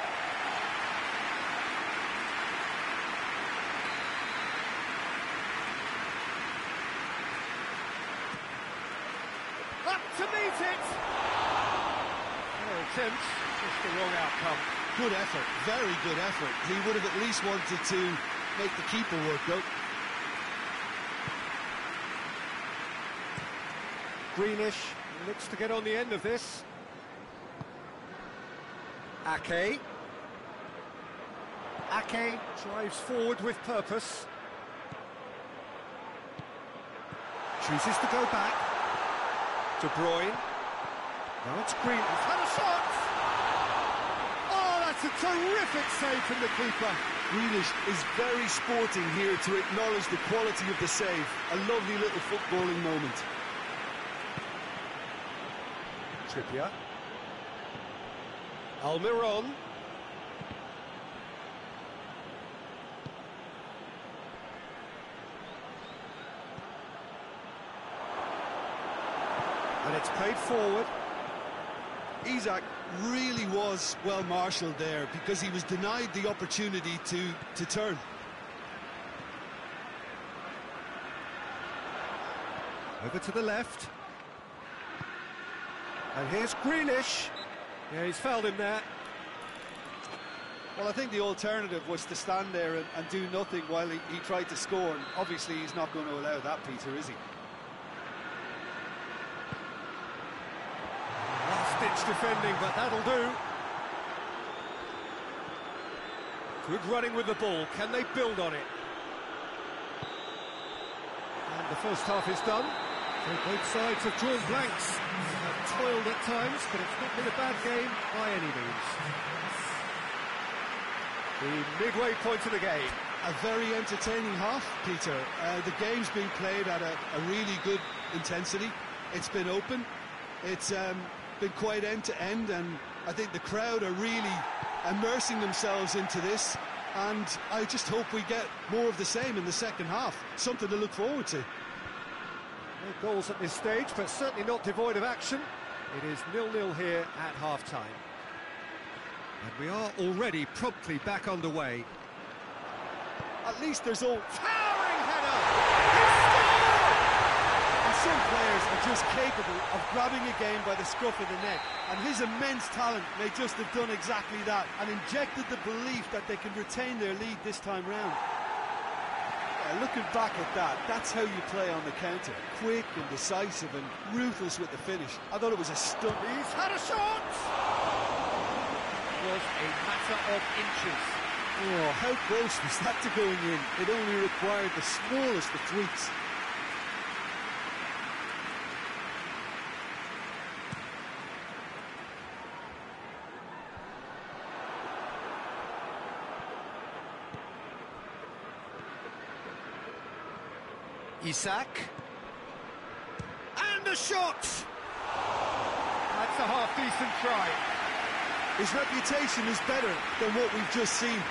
S1: Up to meet it! No attempt, just the wrong outcome.
S2: Good effort, very good effort. He would have at least wanted to make the keeper work, though.
S1: Greenish looks to get on the end of this. Ake drives forward with purpose. Chooses to go back. De Bruyne. Now it's Green. He's had a shot! Oh, that's a terrific save from the keeper.
S2: Greenish is very sporting here to acknowledge the quality of the save. A lovely little footballing moment.
S1: Trippier. Almiron. And it's played forward.
S2: Isak really was well marshalled there because he was denied the opportunity to turn.
S1: Over to the left. And here's Greenish. Yeah, he's fouled him there.
S3: Well, I think the alternative was to stand there and do nothing while he tried to score. And obviously, he's not going to allow that, Peter, is he?
S1: Last-ditch defending, but that'll do. Good running with the ball. Can they build on it? And the first half is done. So both sides have drawn blanks. They have toiled at times, but it's not been a bad game by any means. The midway point of the game.
S2: A very entertaining half, Peter. The game's been played at a really good intensity. It's been open. It's been quite end-to-end, and I think the crowd are really immersing themselves into this, and I just hope we get more of the same in the second half. Something to look forward to.
S1: No goals at this stage, but certainly not devoid of action. It is 0-0 here at half-time. And we are already promptly back underway.
S3: At least there's all...
S1: Towering header!
S3: And some players are just capable of grabbing a game by the scruff of the neck, and his immense talent may just have done exactly that and injected the belief that they can retain their lead this time round. Looking back at that, that's how you play on the counter. Quick and decisive and ruthless with the finish. I thought it was a stunt.
S1: He's had a shot! It was a matter of inches.
S2: Oh, how close was that to going in? It only required the smallest of tweaks.
S1: Isak. And a shot! That's a half-decent try.
S2: His reputation is better than what we've just seen.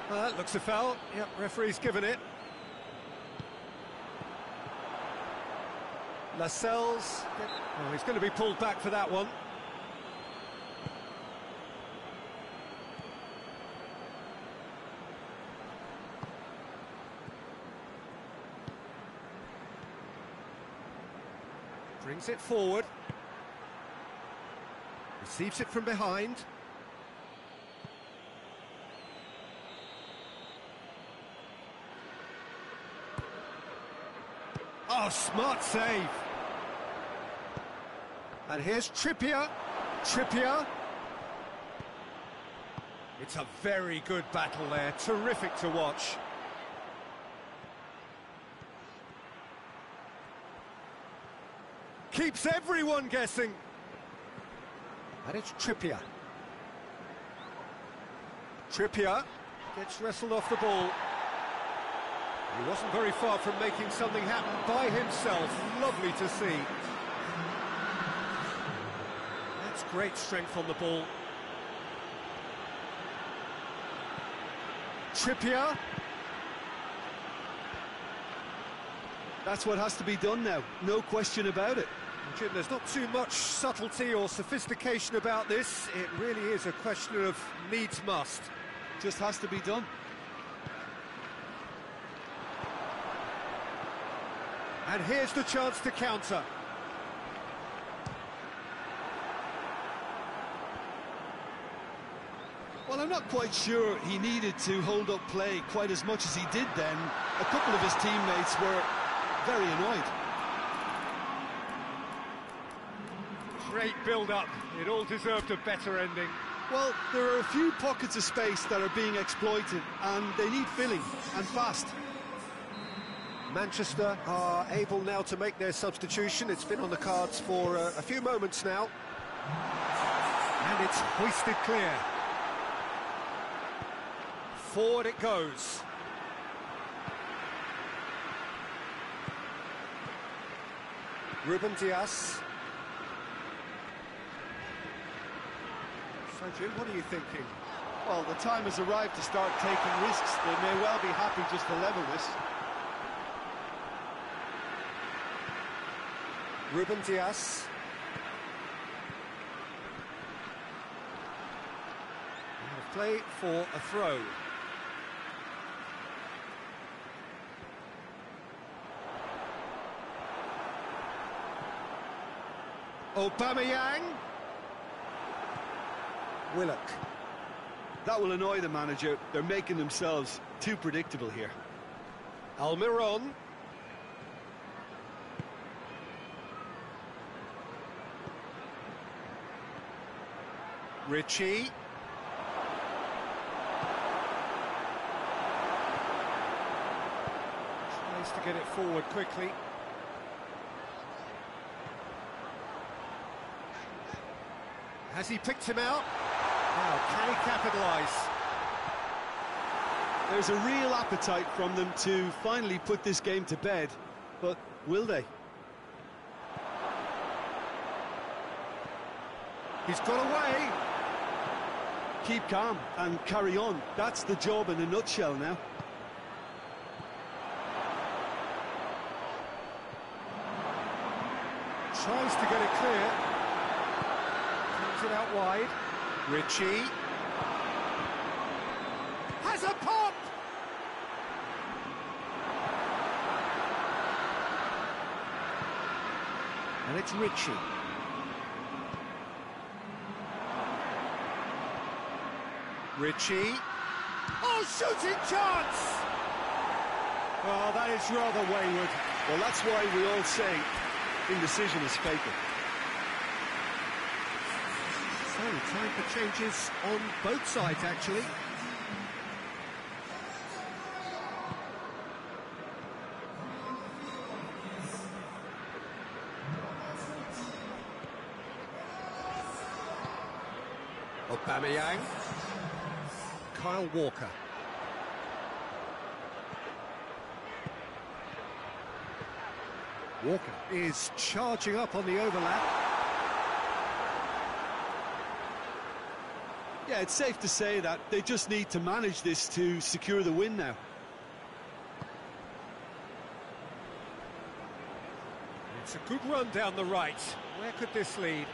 S1: That looks a foul. Yep, referee's given it. Lascelles. Oh, he's going to be pulled back for that one. Brings it forward. Receives it from behind. Oh, smart save. And here's Trippier. Trippier. It's a very good battle there. Terrific to watch. Keeps everyone guessing. And it's Trippier. Trippier gets wrestled off the ball. He wasn't very far from making something happen by himself. Lovely to see. That's great strength on the ball. Trippier.
S2: That's what has to be done now, no question about it.
S1: Jim, there's not too much subtlety or sophistication about this. It really is a question of needs must.
S2: Just has to be done.
S1: And here's the chance to counter.
S2: Well, I'm not quite sure he needed to hold up play quite as much as he did then. A couple of his teammates were very annoyed.
S1: Great build-up. It all deserved a better ending.
S2: Well, there are a few pockets of space that are being exploited, and they need filling, and fast.
S1: Manchester are able now to make their substitution. It's been on the cards for a few moments now. And it's hoisted clear. Forward it goes. Ruben Dias. So, Jim, what are you thinking?
S3: Well, the time has arrived to start taking risks. They may well be happy just to level this.
S1: Ruben Dias. And a play for a throw. Aubameyang. Willock.
S2: That will annoy the manager. They're making themselves too predictable here.
S1: Almiron. Ritchie. Tries to get it forward quickly. Has he picked him out? Now, can he capitalise?
S2: There's a real appetite from them to finally put this game to bed, but will they?
S1: He's got away.
S2: Keep calm and carry on. That's the job in a nutshell now.
S1: Tries to get it clear. Comes it out wide. Ritchie. Has a pop! And it's Ritchie. Ritchie. Oh, shooting chance! Well, that is rather wayward.
S2: Well, that's why we all say indecision is fatal.
S1: So, time for changes on both sides, actually. Aubameyang. Kyle Walker. Walker is charging up on the overlap.
S2: Yeah, it's safe to say that they just need to manage this to secure the win now.
S1: It's a good run down the right. Where could this lead?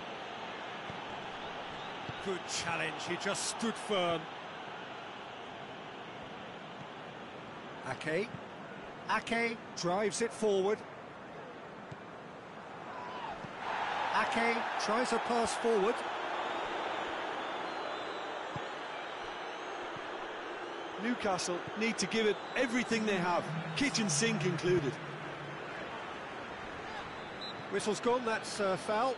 S1: Good challenge, he just stood firm. Ake. Ake drives it forward. Ake tries a pass forward.
S2: Newcastle need to give it everything they have, kitchen sink included.
S1: Whistle's gone, that's foul.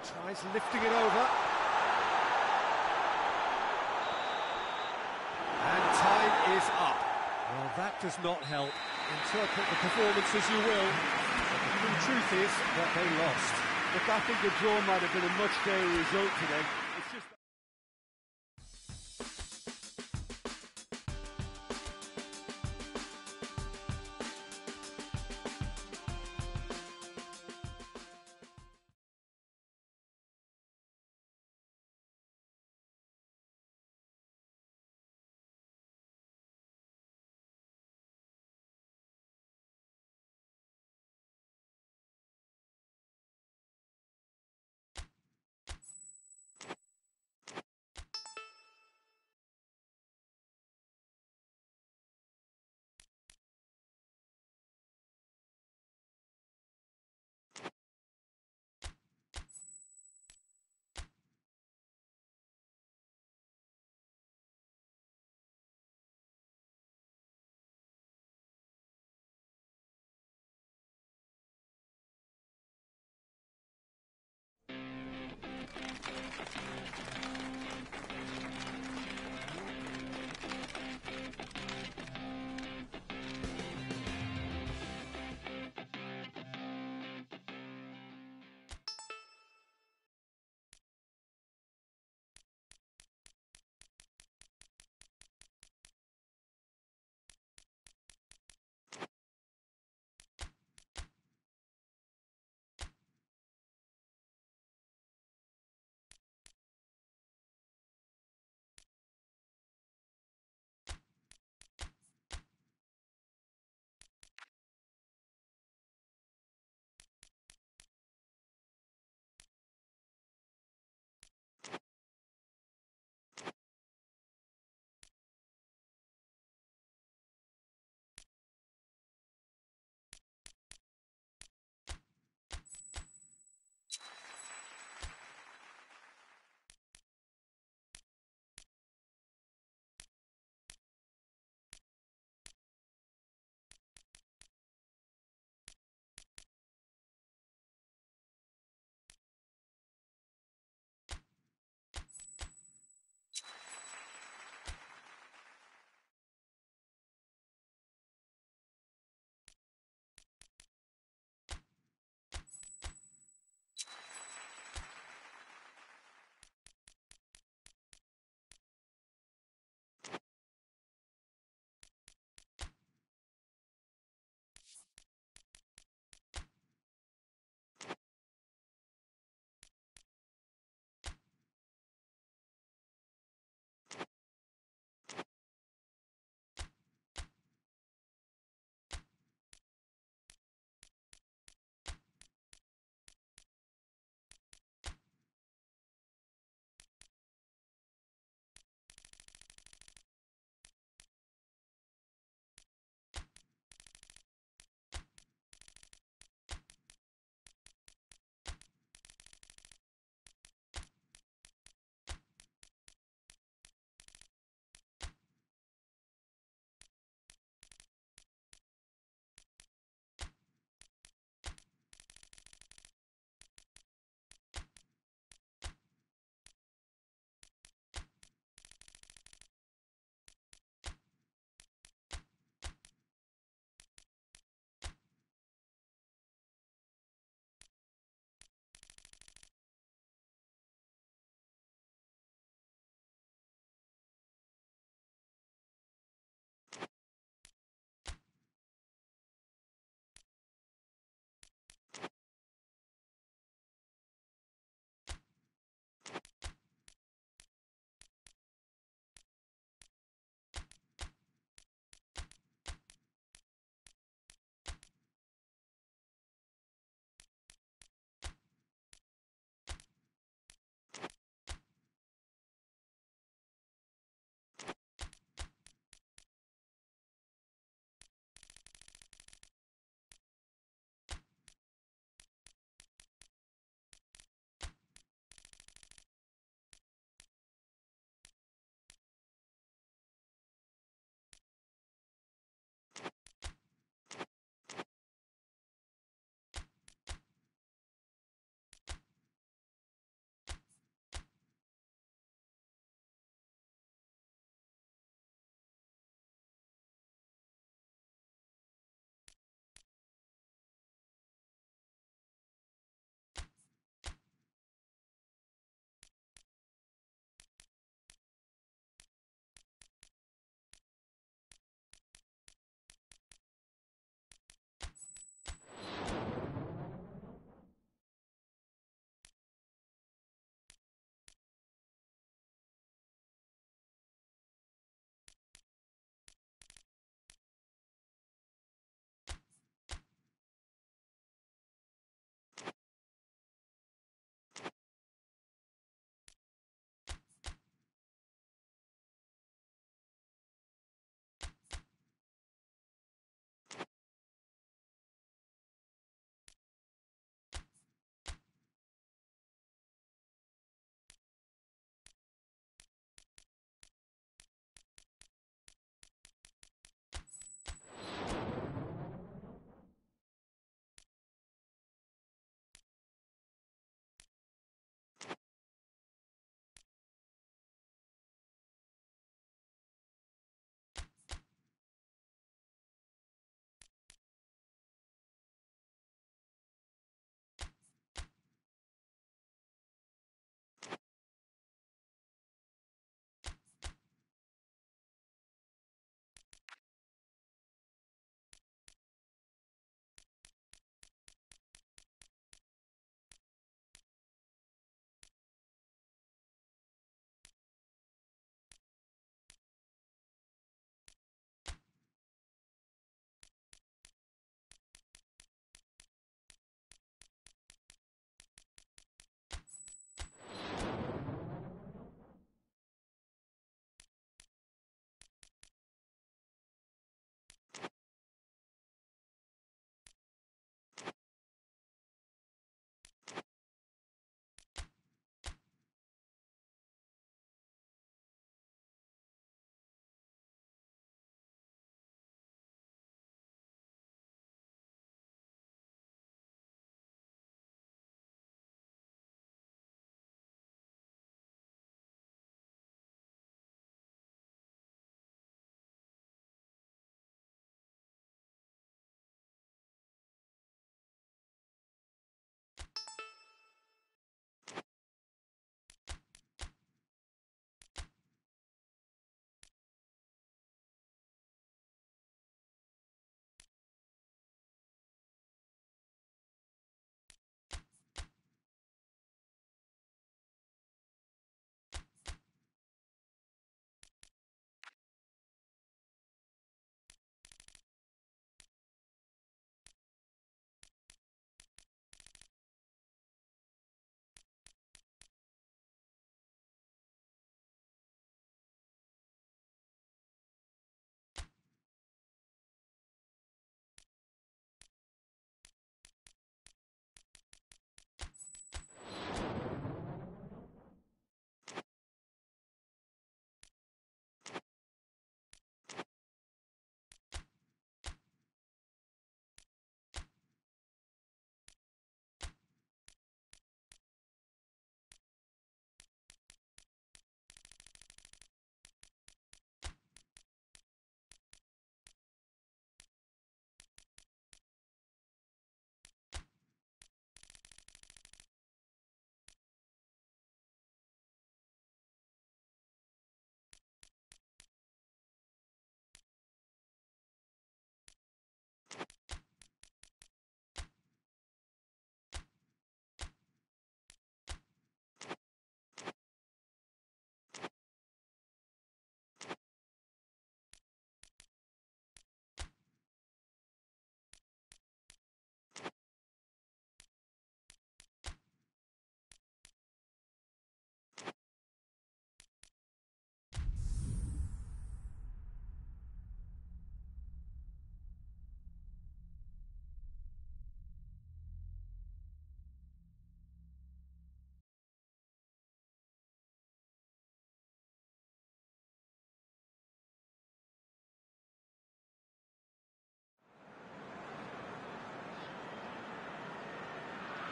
S1: Tries lifting it over. And time is up. Well, that does not help. Interpret the performance as you will. But the truth is that they lost.
S3: Look, I think a draw might have been a much fairer result today. It's just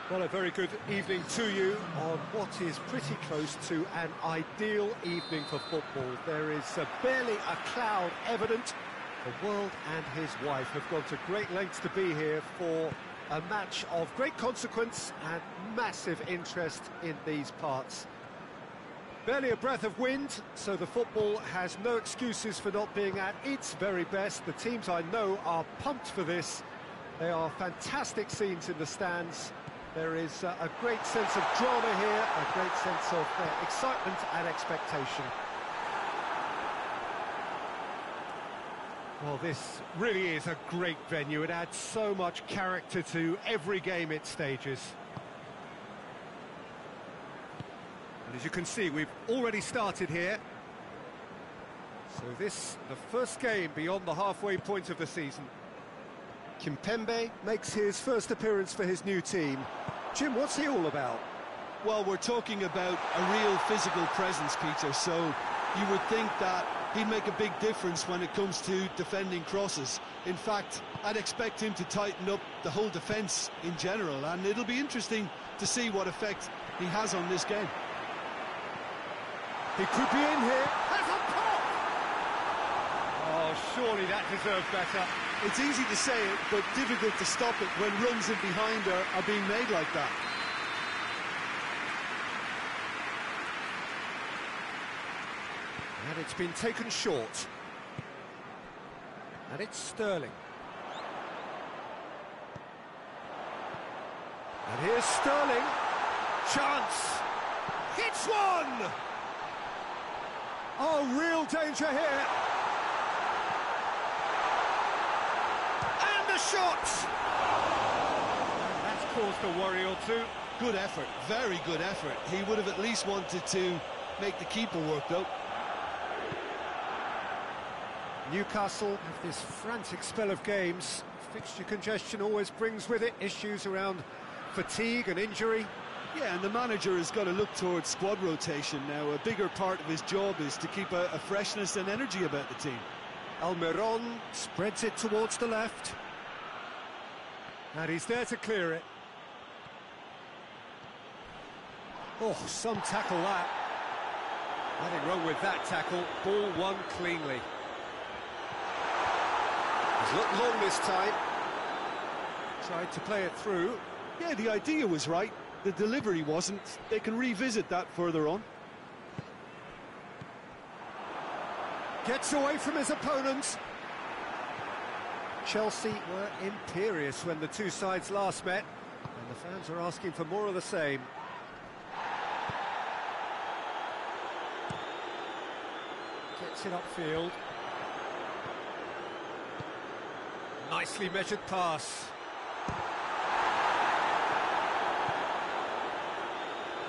S1: Well, a very good evening to you on what is pretty close to an ideal evening for football. There is barely a cloud evident. The world and his wife have gone to great lengths to be here for a match of great consequence and massive interest in these parts. Barely a breath of wind, so the football has no excuses for not being at its very best. The teams I know are pumped for this. They are fantastic scenes in the stands. There is a great sense of drama here, a great sense of excitement and expectation. Well, this really is a great venue. It adds so much character to every game it stages. And as you can see, we've already started here. So this, the first game beyond the halfway point of the season. Kimpembe makes his first appearance for his new team. Jim, what's he all about?
S2: Well, we're talking about a real physical presence, Peter, so you would think that he'd make a big difference when it comes to defending crosses. In fact, I'd expect him to tighten up the whole defence in general, and it'll be interesting to see what effect he has on this game.
S1: He could be in here. Has a pop! Oh, surely that deserved better.
S3: It's easy to say it, but difficult to stop it when runs in behind are being made like that.
S1: And it's been taken short. And it's Sterling. And here's Sterling. Chance. Hits one! Oh, real danger here. And the shot! That's caused a worry or two.
S2: Good effort, very good effort. He would have at least wanted to make the keeper work, though.
S1: Newcastle have this frantic spell of games. Fixture congestion always brings with it issues around fatigue and injury.
S3: Yeah, and the manager has got to look towards squad rotation now. A bigger part of his job is to keep a freshness and energy about the team.
S1: Almiron spreads it towards the left. And he's there to clear it. Oh, some tackle that. Nothing wrong with that tackle. Ball won cleanly. He's looked long this time. Tried to play it through.
S3: Yeah, the idea was right. The delivery wasn't. They can revisit that further on.
S1: Gets away from his opponent. Chelsea were imperious when the two sides last met, and the fans are asking for more of the same. Gets it upfield. Nicely measured pass.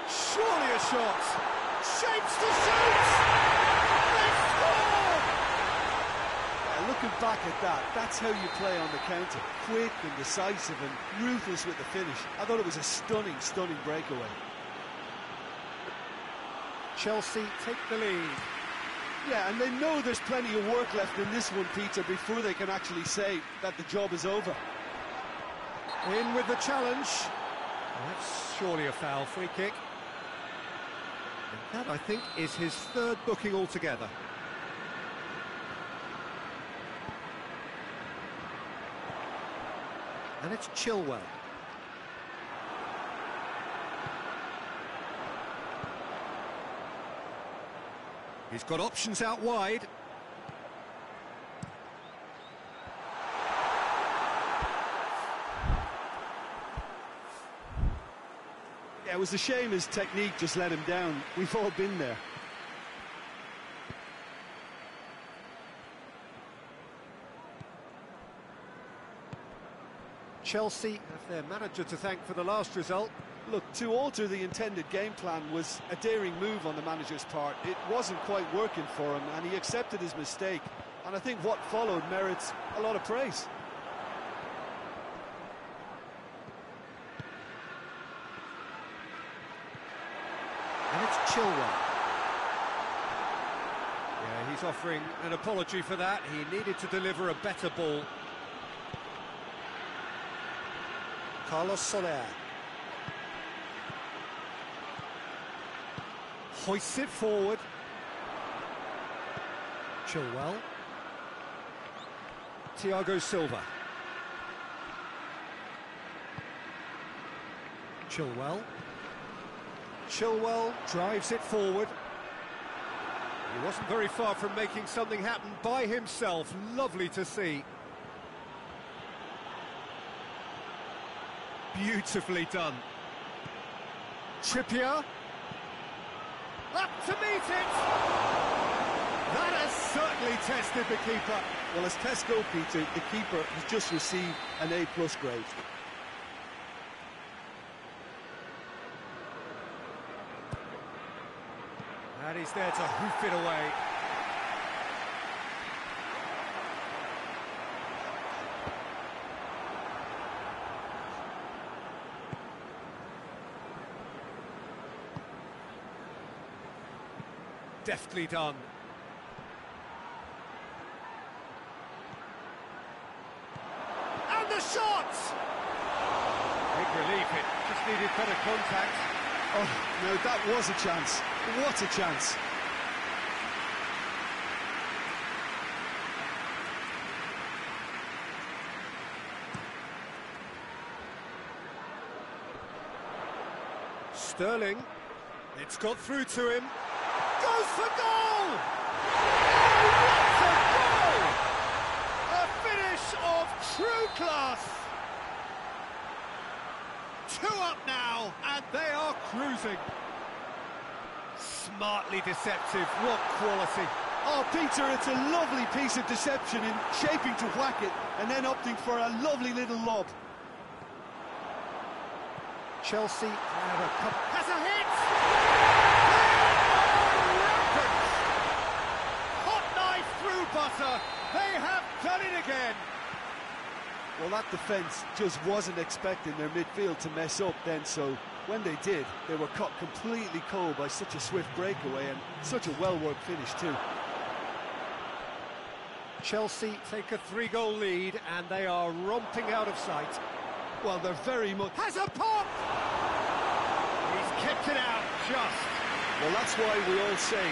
S1: Surely a shot. Shapes to shoot. They score!
S3: Looking back at that, that's how you play on the counter. Quick and decisive and ruthless with the finish. I thought it was a stunning, stunning breakaway.
S1: Chelsea take the lead.
S3: Yeah, and they know there's plenty of work left in this one, Peter, before they can actually say that the job is over.
S1: In with the challenge. That's surely a foul. Free kick. And that, I think, is his third booking altogether. And it's Chilwell. He's got options out wide.
S3: Yeah, it was a shame his technique just let him down. We've all been there.
S1: Chelsea have their manager to thank for the last result.
S3: Look, to alter the intended game plan was a daring move on the manager's part. It wasn't quite working for him, and he accepted his mistake. And I think what followed merits a lot of praise.
S1: And it's Chilwell. Yeah, he's offering an apology for that. He needed to deliver a better ball. Carlos Soler. Hoists it forward. Chilwell. Thiago Silva. Chilwell. Chilwell drives it forward. He wasn't very far from making something happen by himself. Lovely to see. Beautifully done. Trippier. Up to meet it! That has certainly tested the keeper.
S3: Well, as tests go, Peter, the keeper has just received an A+ grade.
S1: And he's there to hoof it away. Deftly done. And the shot! Big relief, it just needed better contact.
S3: Oh, no, that was a chance. What a chance.
S1: Sterling. It's got through to him. Goes for goal! What a goal! A finish of true class! 2 up now, and they are cruising. Smartly deceptive, what quality.
S3: Oh, Peter, it's a lovely piece of deception in shaping to whack it and then opting for a lovely little lob.
S1: Chelsea have a couple. Has a hit! Hot knife through butter. They have done it again.
S3: Well, that defence just wasn't expecting their midfield to mess up then, so when they did, they were caught completely cold by such a swift breakaway and such a well-worked finish too.
S1: Chelsea take a 3-goal lead and they are romping out of sight.
S3: Well, they're very much...
S1: Has a pop! He's kept it out, just.
S3: Well, that's why we all say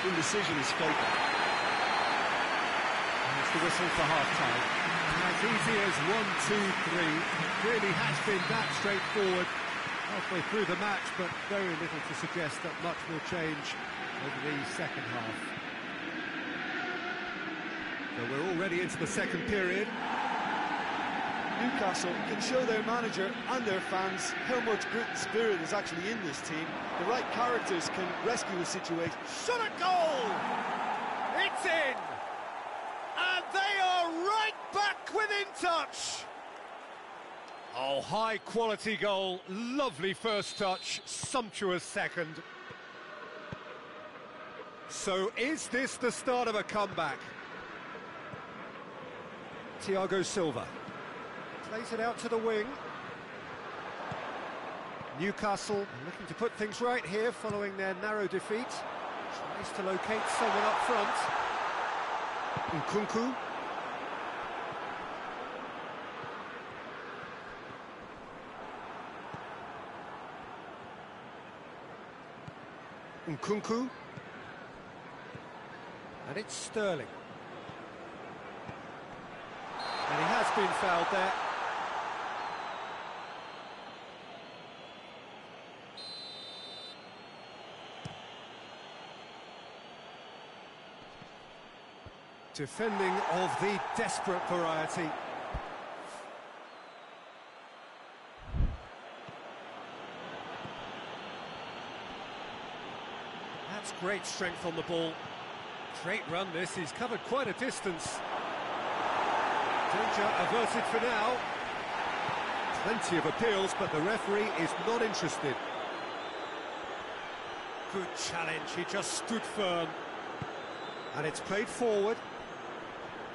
S3: indecision is fatal.
S1: It's the whistle for half-time. As easy as 1, 2, 3. Really has been that straightforward halfway through the match, but very little to suggest that much will change over the second half. So we're already into the second period.
S3: Newcastle can show their manager and their fans how much grit and spirit is actually in this team. The right characters can rescue the situation.
S1: Shot a goal! It's in! And they are right back within touch! Oh, high-quality goal, lovely first touch, sumptuous second. So is this the start of a comeback? Thiago Silva plays it out to the wing. Newcastle looking to put things right here following their narrow defeat. Tries to locate someone up front. Nkunku. Nkunku. And it's Sterling. And he has been fouled there. Defending of the desperate variety. That's great strength on the ball. Great run this, he's covered quite a distance. Danger averted for now. Plenty of appeals, but the referee is not interested. Good challenge, he just stood firm. And it's played forward.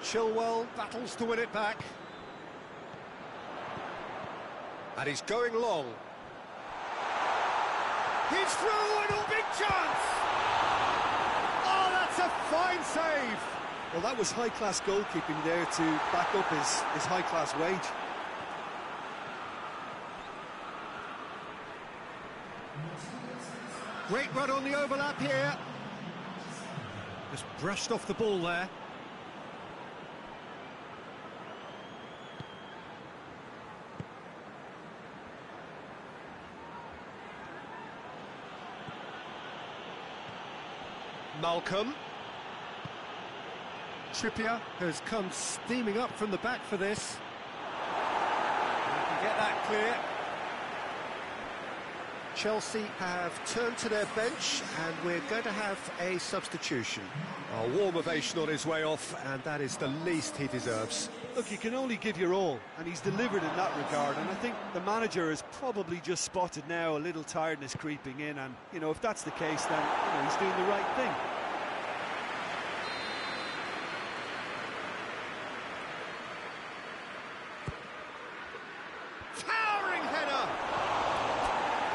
S1: Chilwell battles to win it back. And he's going long. He's through and a big chance! Oh, that's a fine save!
S3: Well, that was high-class goalkeeping there to back up his high-class wage.
S1: Great run on the overlap here. Just brushed off the ball there. Malcolm. Trippier has come steaming up from the back for this. He can get that clear. Chelsea have turned to their bench and we're going to have a substitution. A warm ovation on his way off, and that is the least he deserves.
S3: Look, you can only give your all, and he's delivered in that regard, and I think the manager has probably just spotted now a little tiredness creeping in, and, you know, if that's the case, then, you know, he's doing the right thing.
S1: Towering header!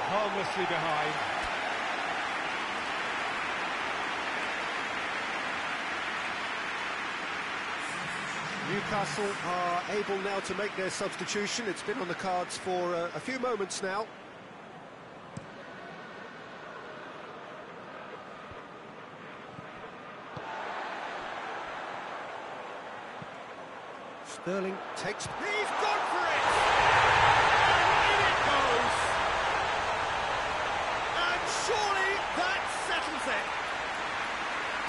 S1: Harmlessly behind. Newcastle are able now to make their substitution. It's been on the cards for a few moments now. Sterling takes... He's gone for it! In it goes! And surely that settles it.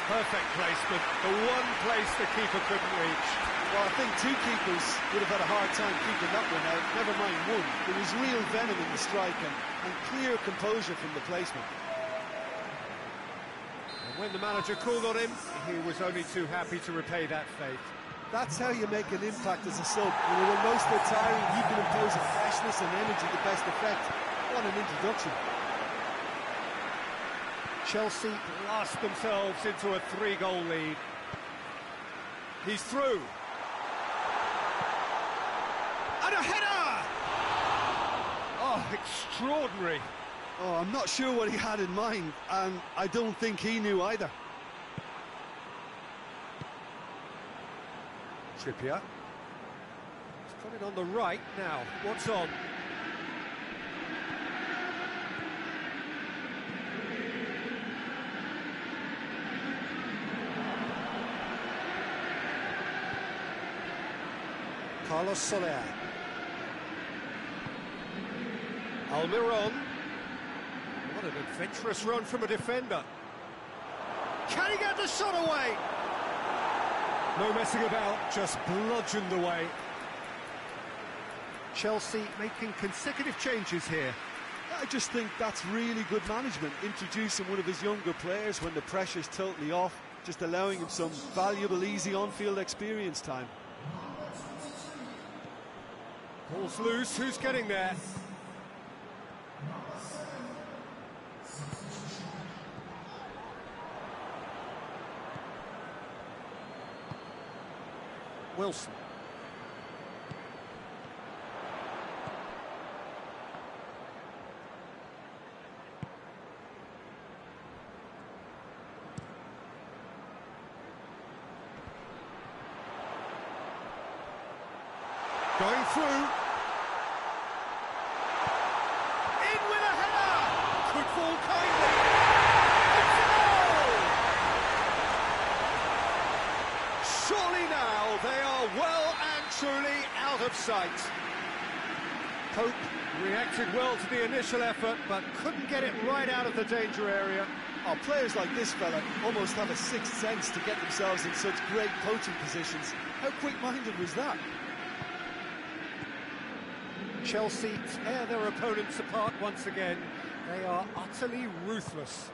S1: Perfect placement. The one place the keeper couldn't reach.
S3: Well, I think two keepers would have had a hard time keeping that one out, never mind one. There was real venom in the strike and clear composure from the placement.
S1: And when the manager called on him, he was only too happy to repay that faith.
S3: That's how you make an impact as a sub. You know, when most are tiring, you can impose a freshness and energy to best effect. What an introduction.
S1: Chelsea blast themselves into a 3-goal lead. He's through. And a header! Oh, extraordinary.
S3: Oh, I'm not sure what he had in mind, and I don't think he knew either.
S1: Trippier. He's got it on the right now. What's on? Carlos Soler. Almiron. What an adventurous run from a defender. Can he get the shot away? No messing about, just bludgeoned away. Chelsea making consecutive changes here.
S3: I just think that's really good management, introducing one of his younger players when the pressure's totally off, just allowing him some valuable, easy on-field experience time.
S1: Ball's loose, who's getting there? Wilson. Going through. In with a header! Could fall kindly. It's a goal! Surely now they are well and truly out of sight. Pope reacted well to the initial effort, but couldn't get it right out of the danger area.
S3: Oh, players like this fella almost have a sixth sense to get themselves in such great poaching positions. How quick-minded was that?
S1: Chelsea tear their opponents apart once again. They are utterly ruthless.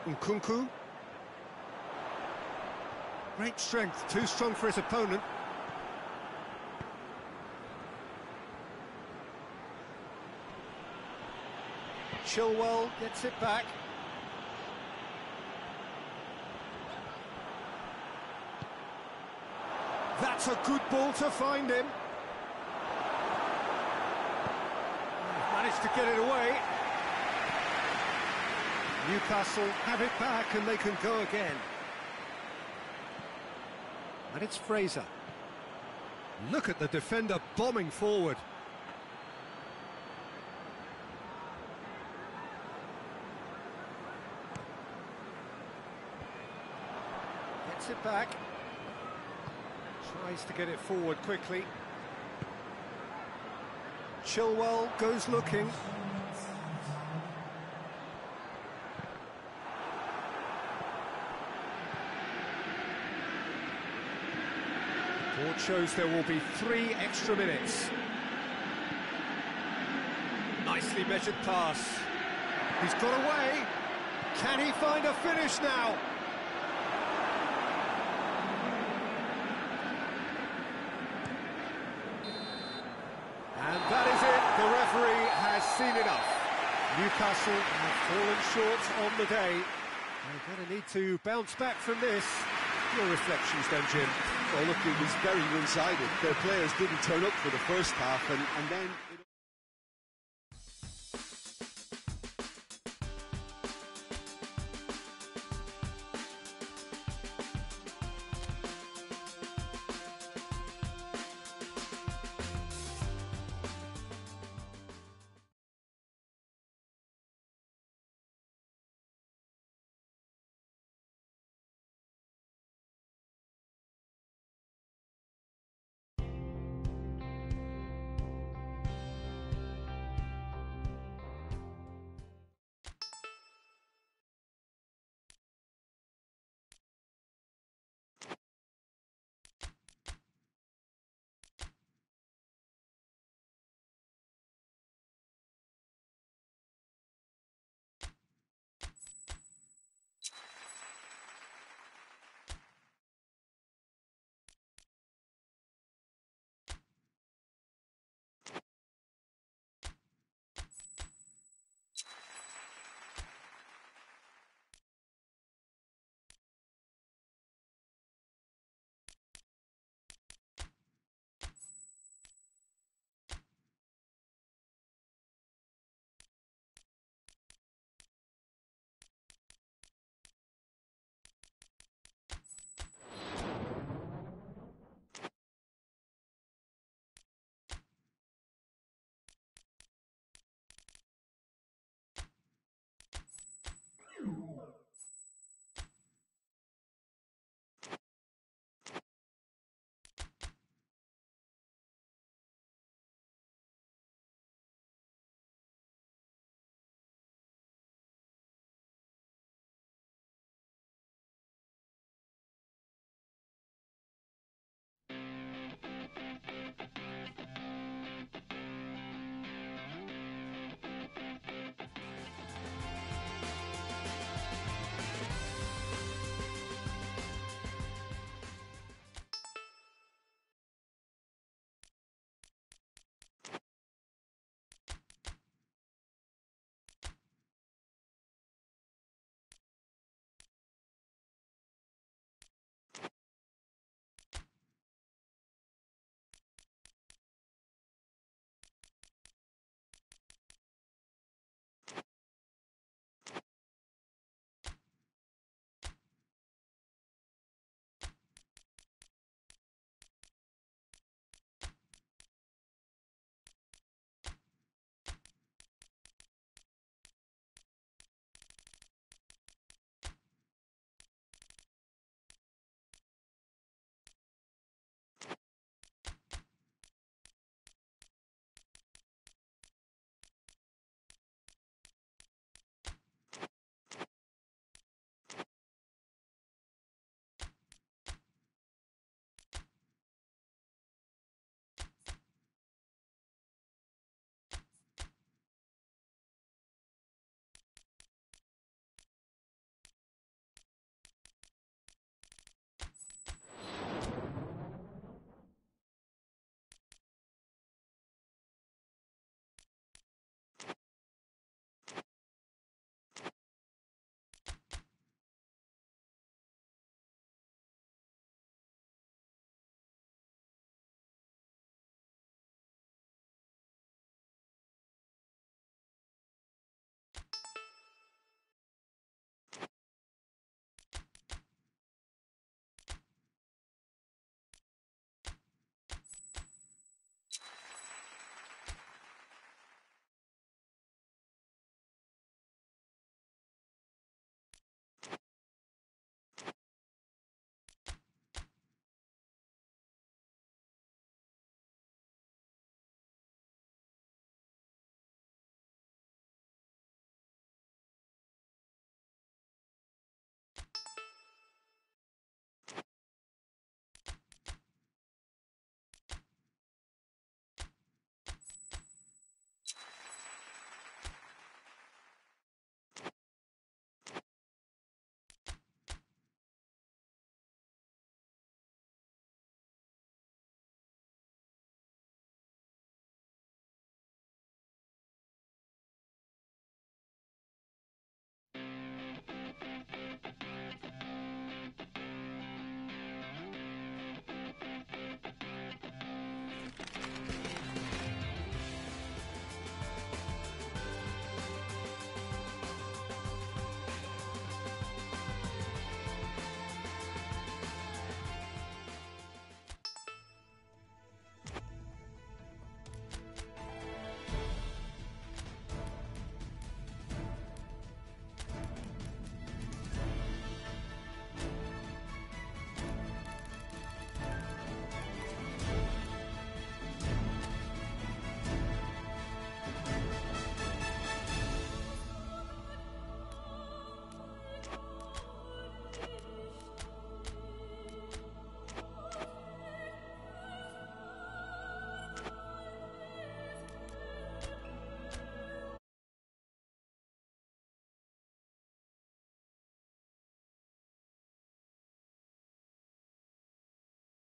S1: Nkunku. Great strength, too strong for his opponent. Chilwell gets it back. That's a good ball to find him. Managed to get it away. Newcastle have it back and they can go again. And it's Fraser. Look at the defender bombing forward. Gets it back. Tries to get it forward quickly. Chilwell goes looking. Board shows there will be 3 extra minutes. Nicely measured pass. He's got away. Can he find a finish now? And that is it. The referee has seen enough. Newcastle have fallen short on the day. They're going to need to bounce back from this. Your reflections then, Jim?
S2: Well, look, it was very one-sided. Their players didn't turn up for the first half, and then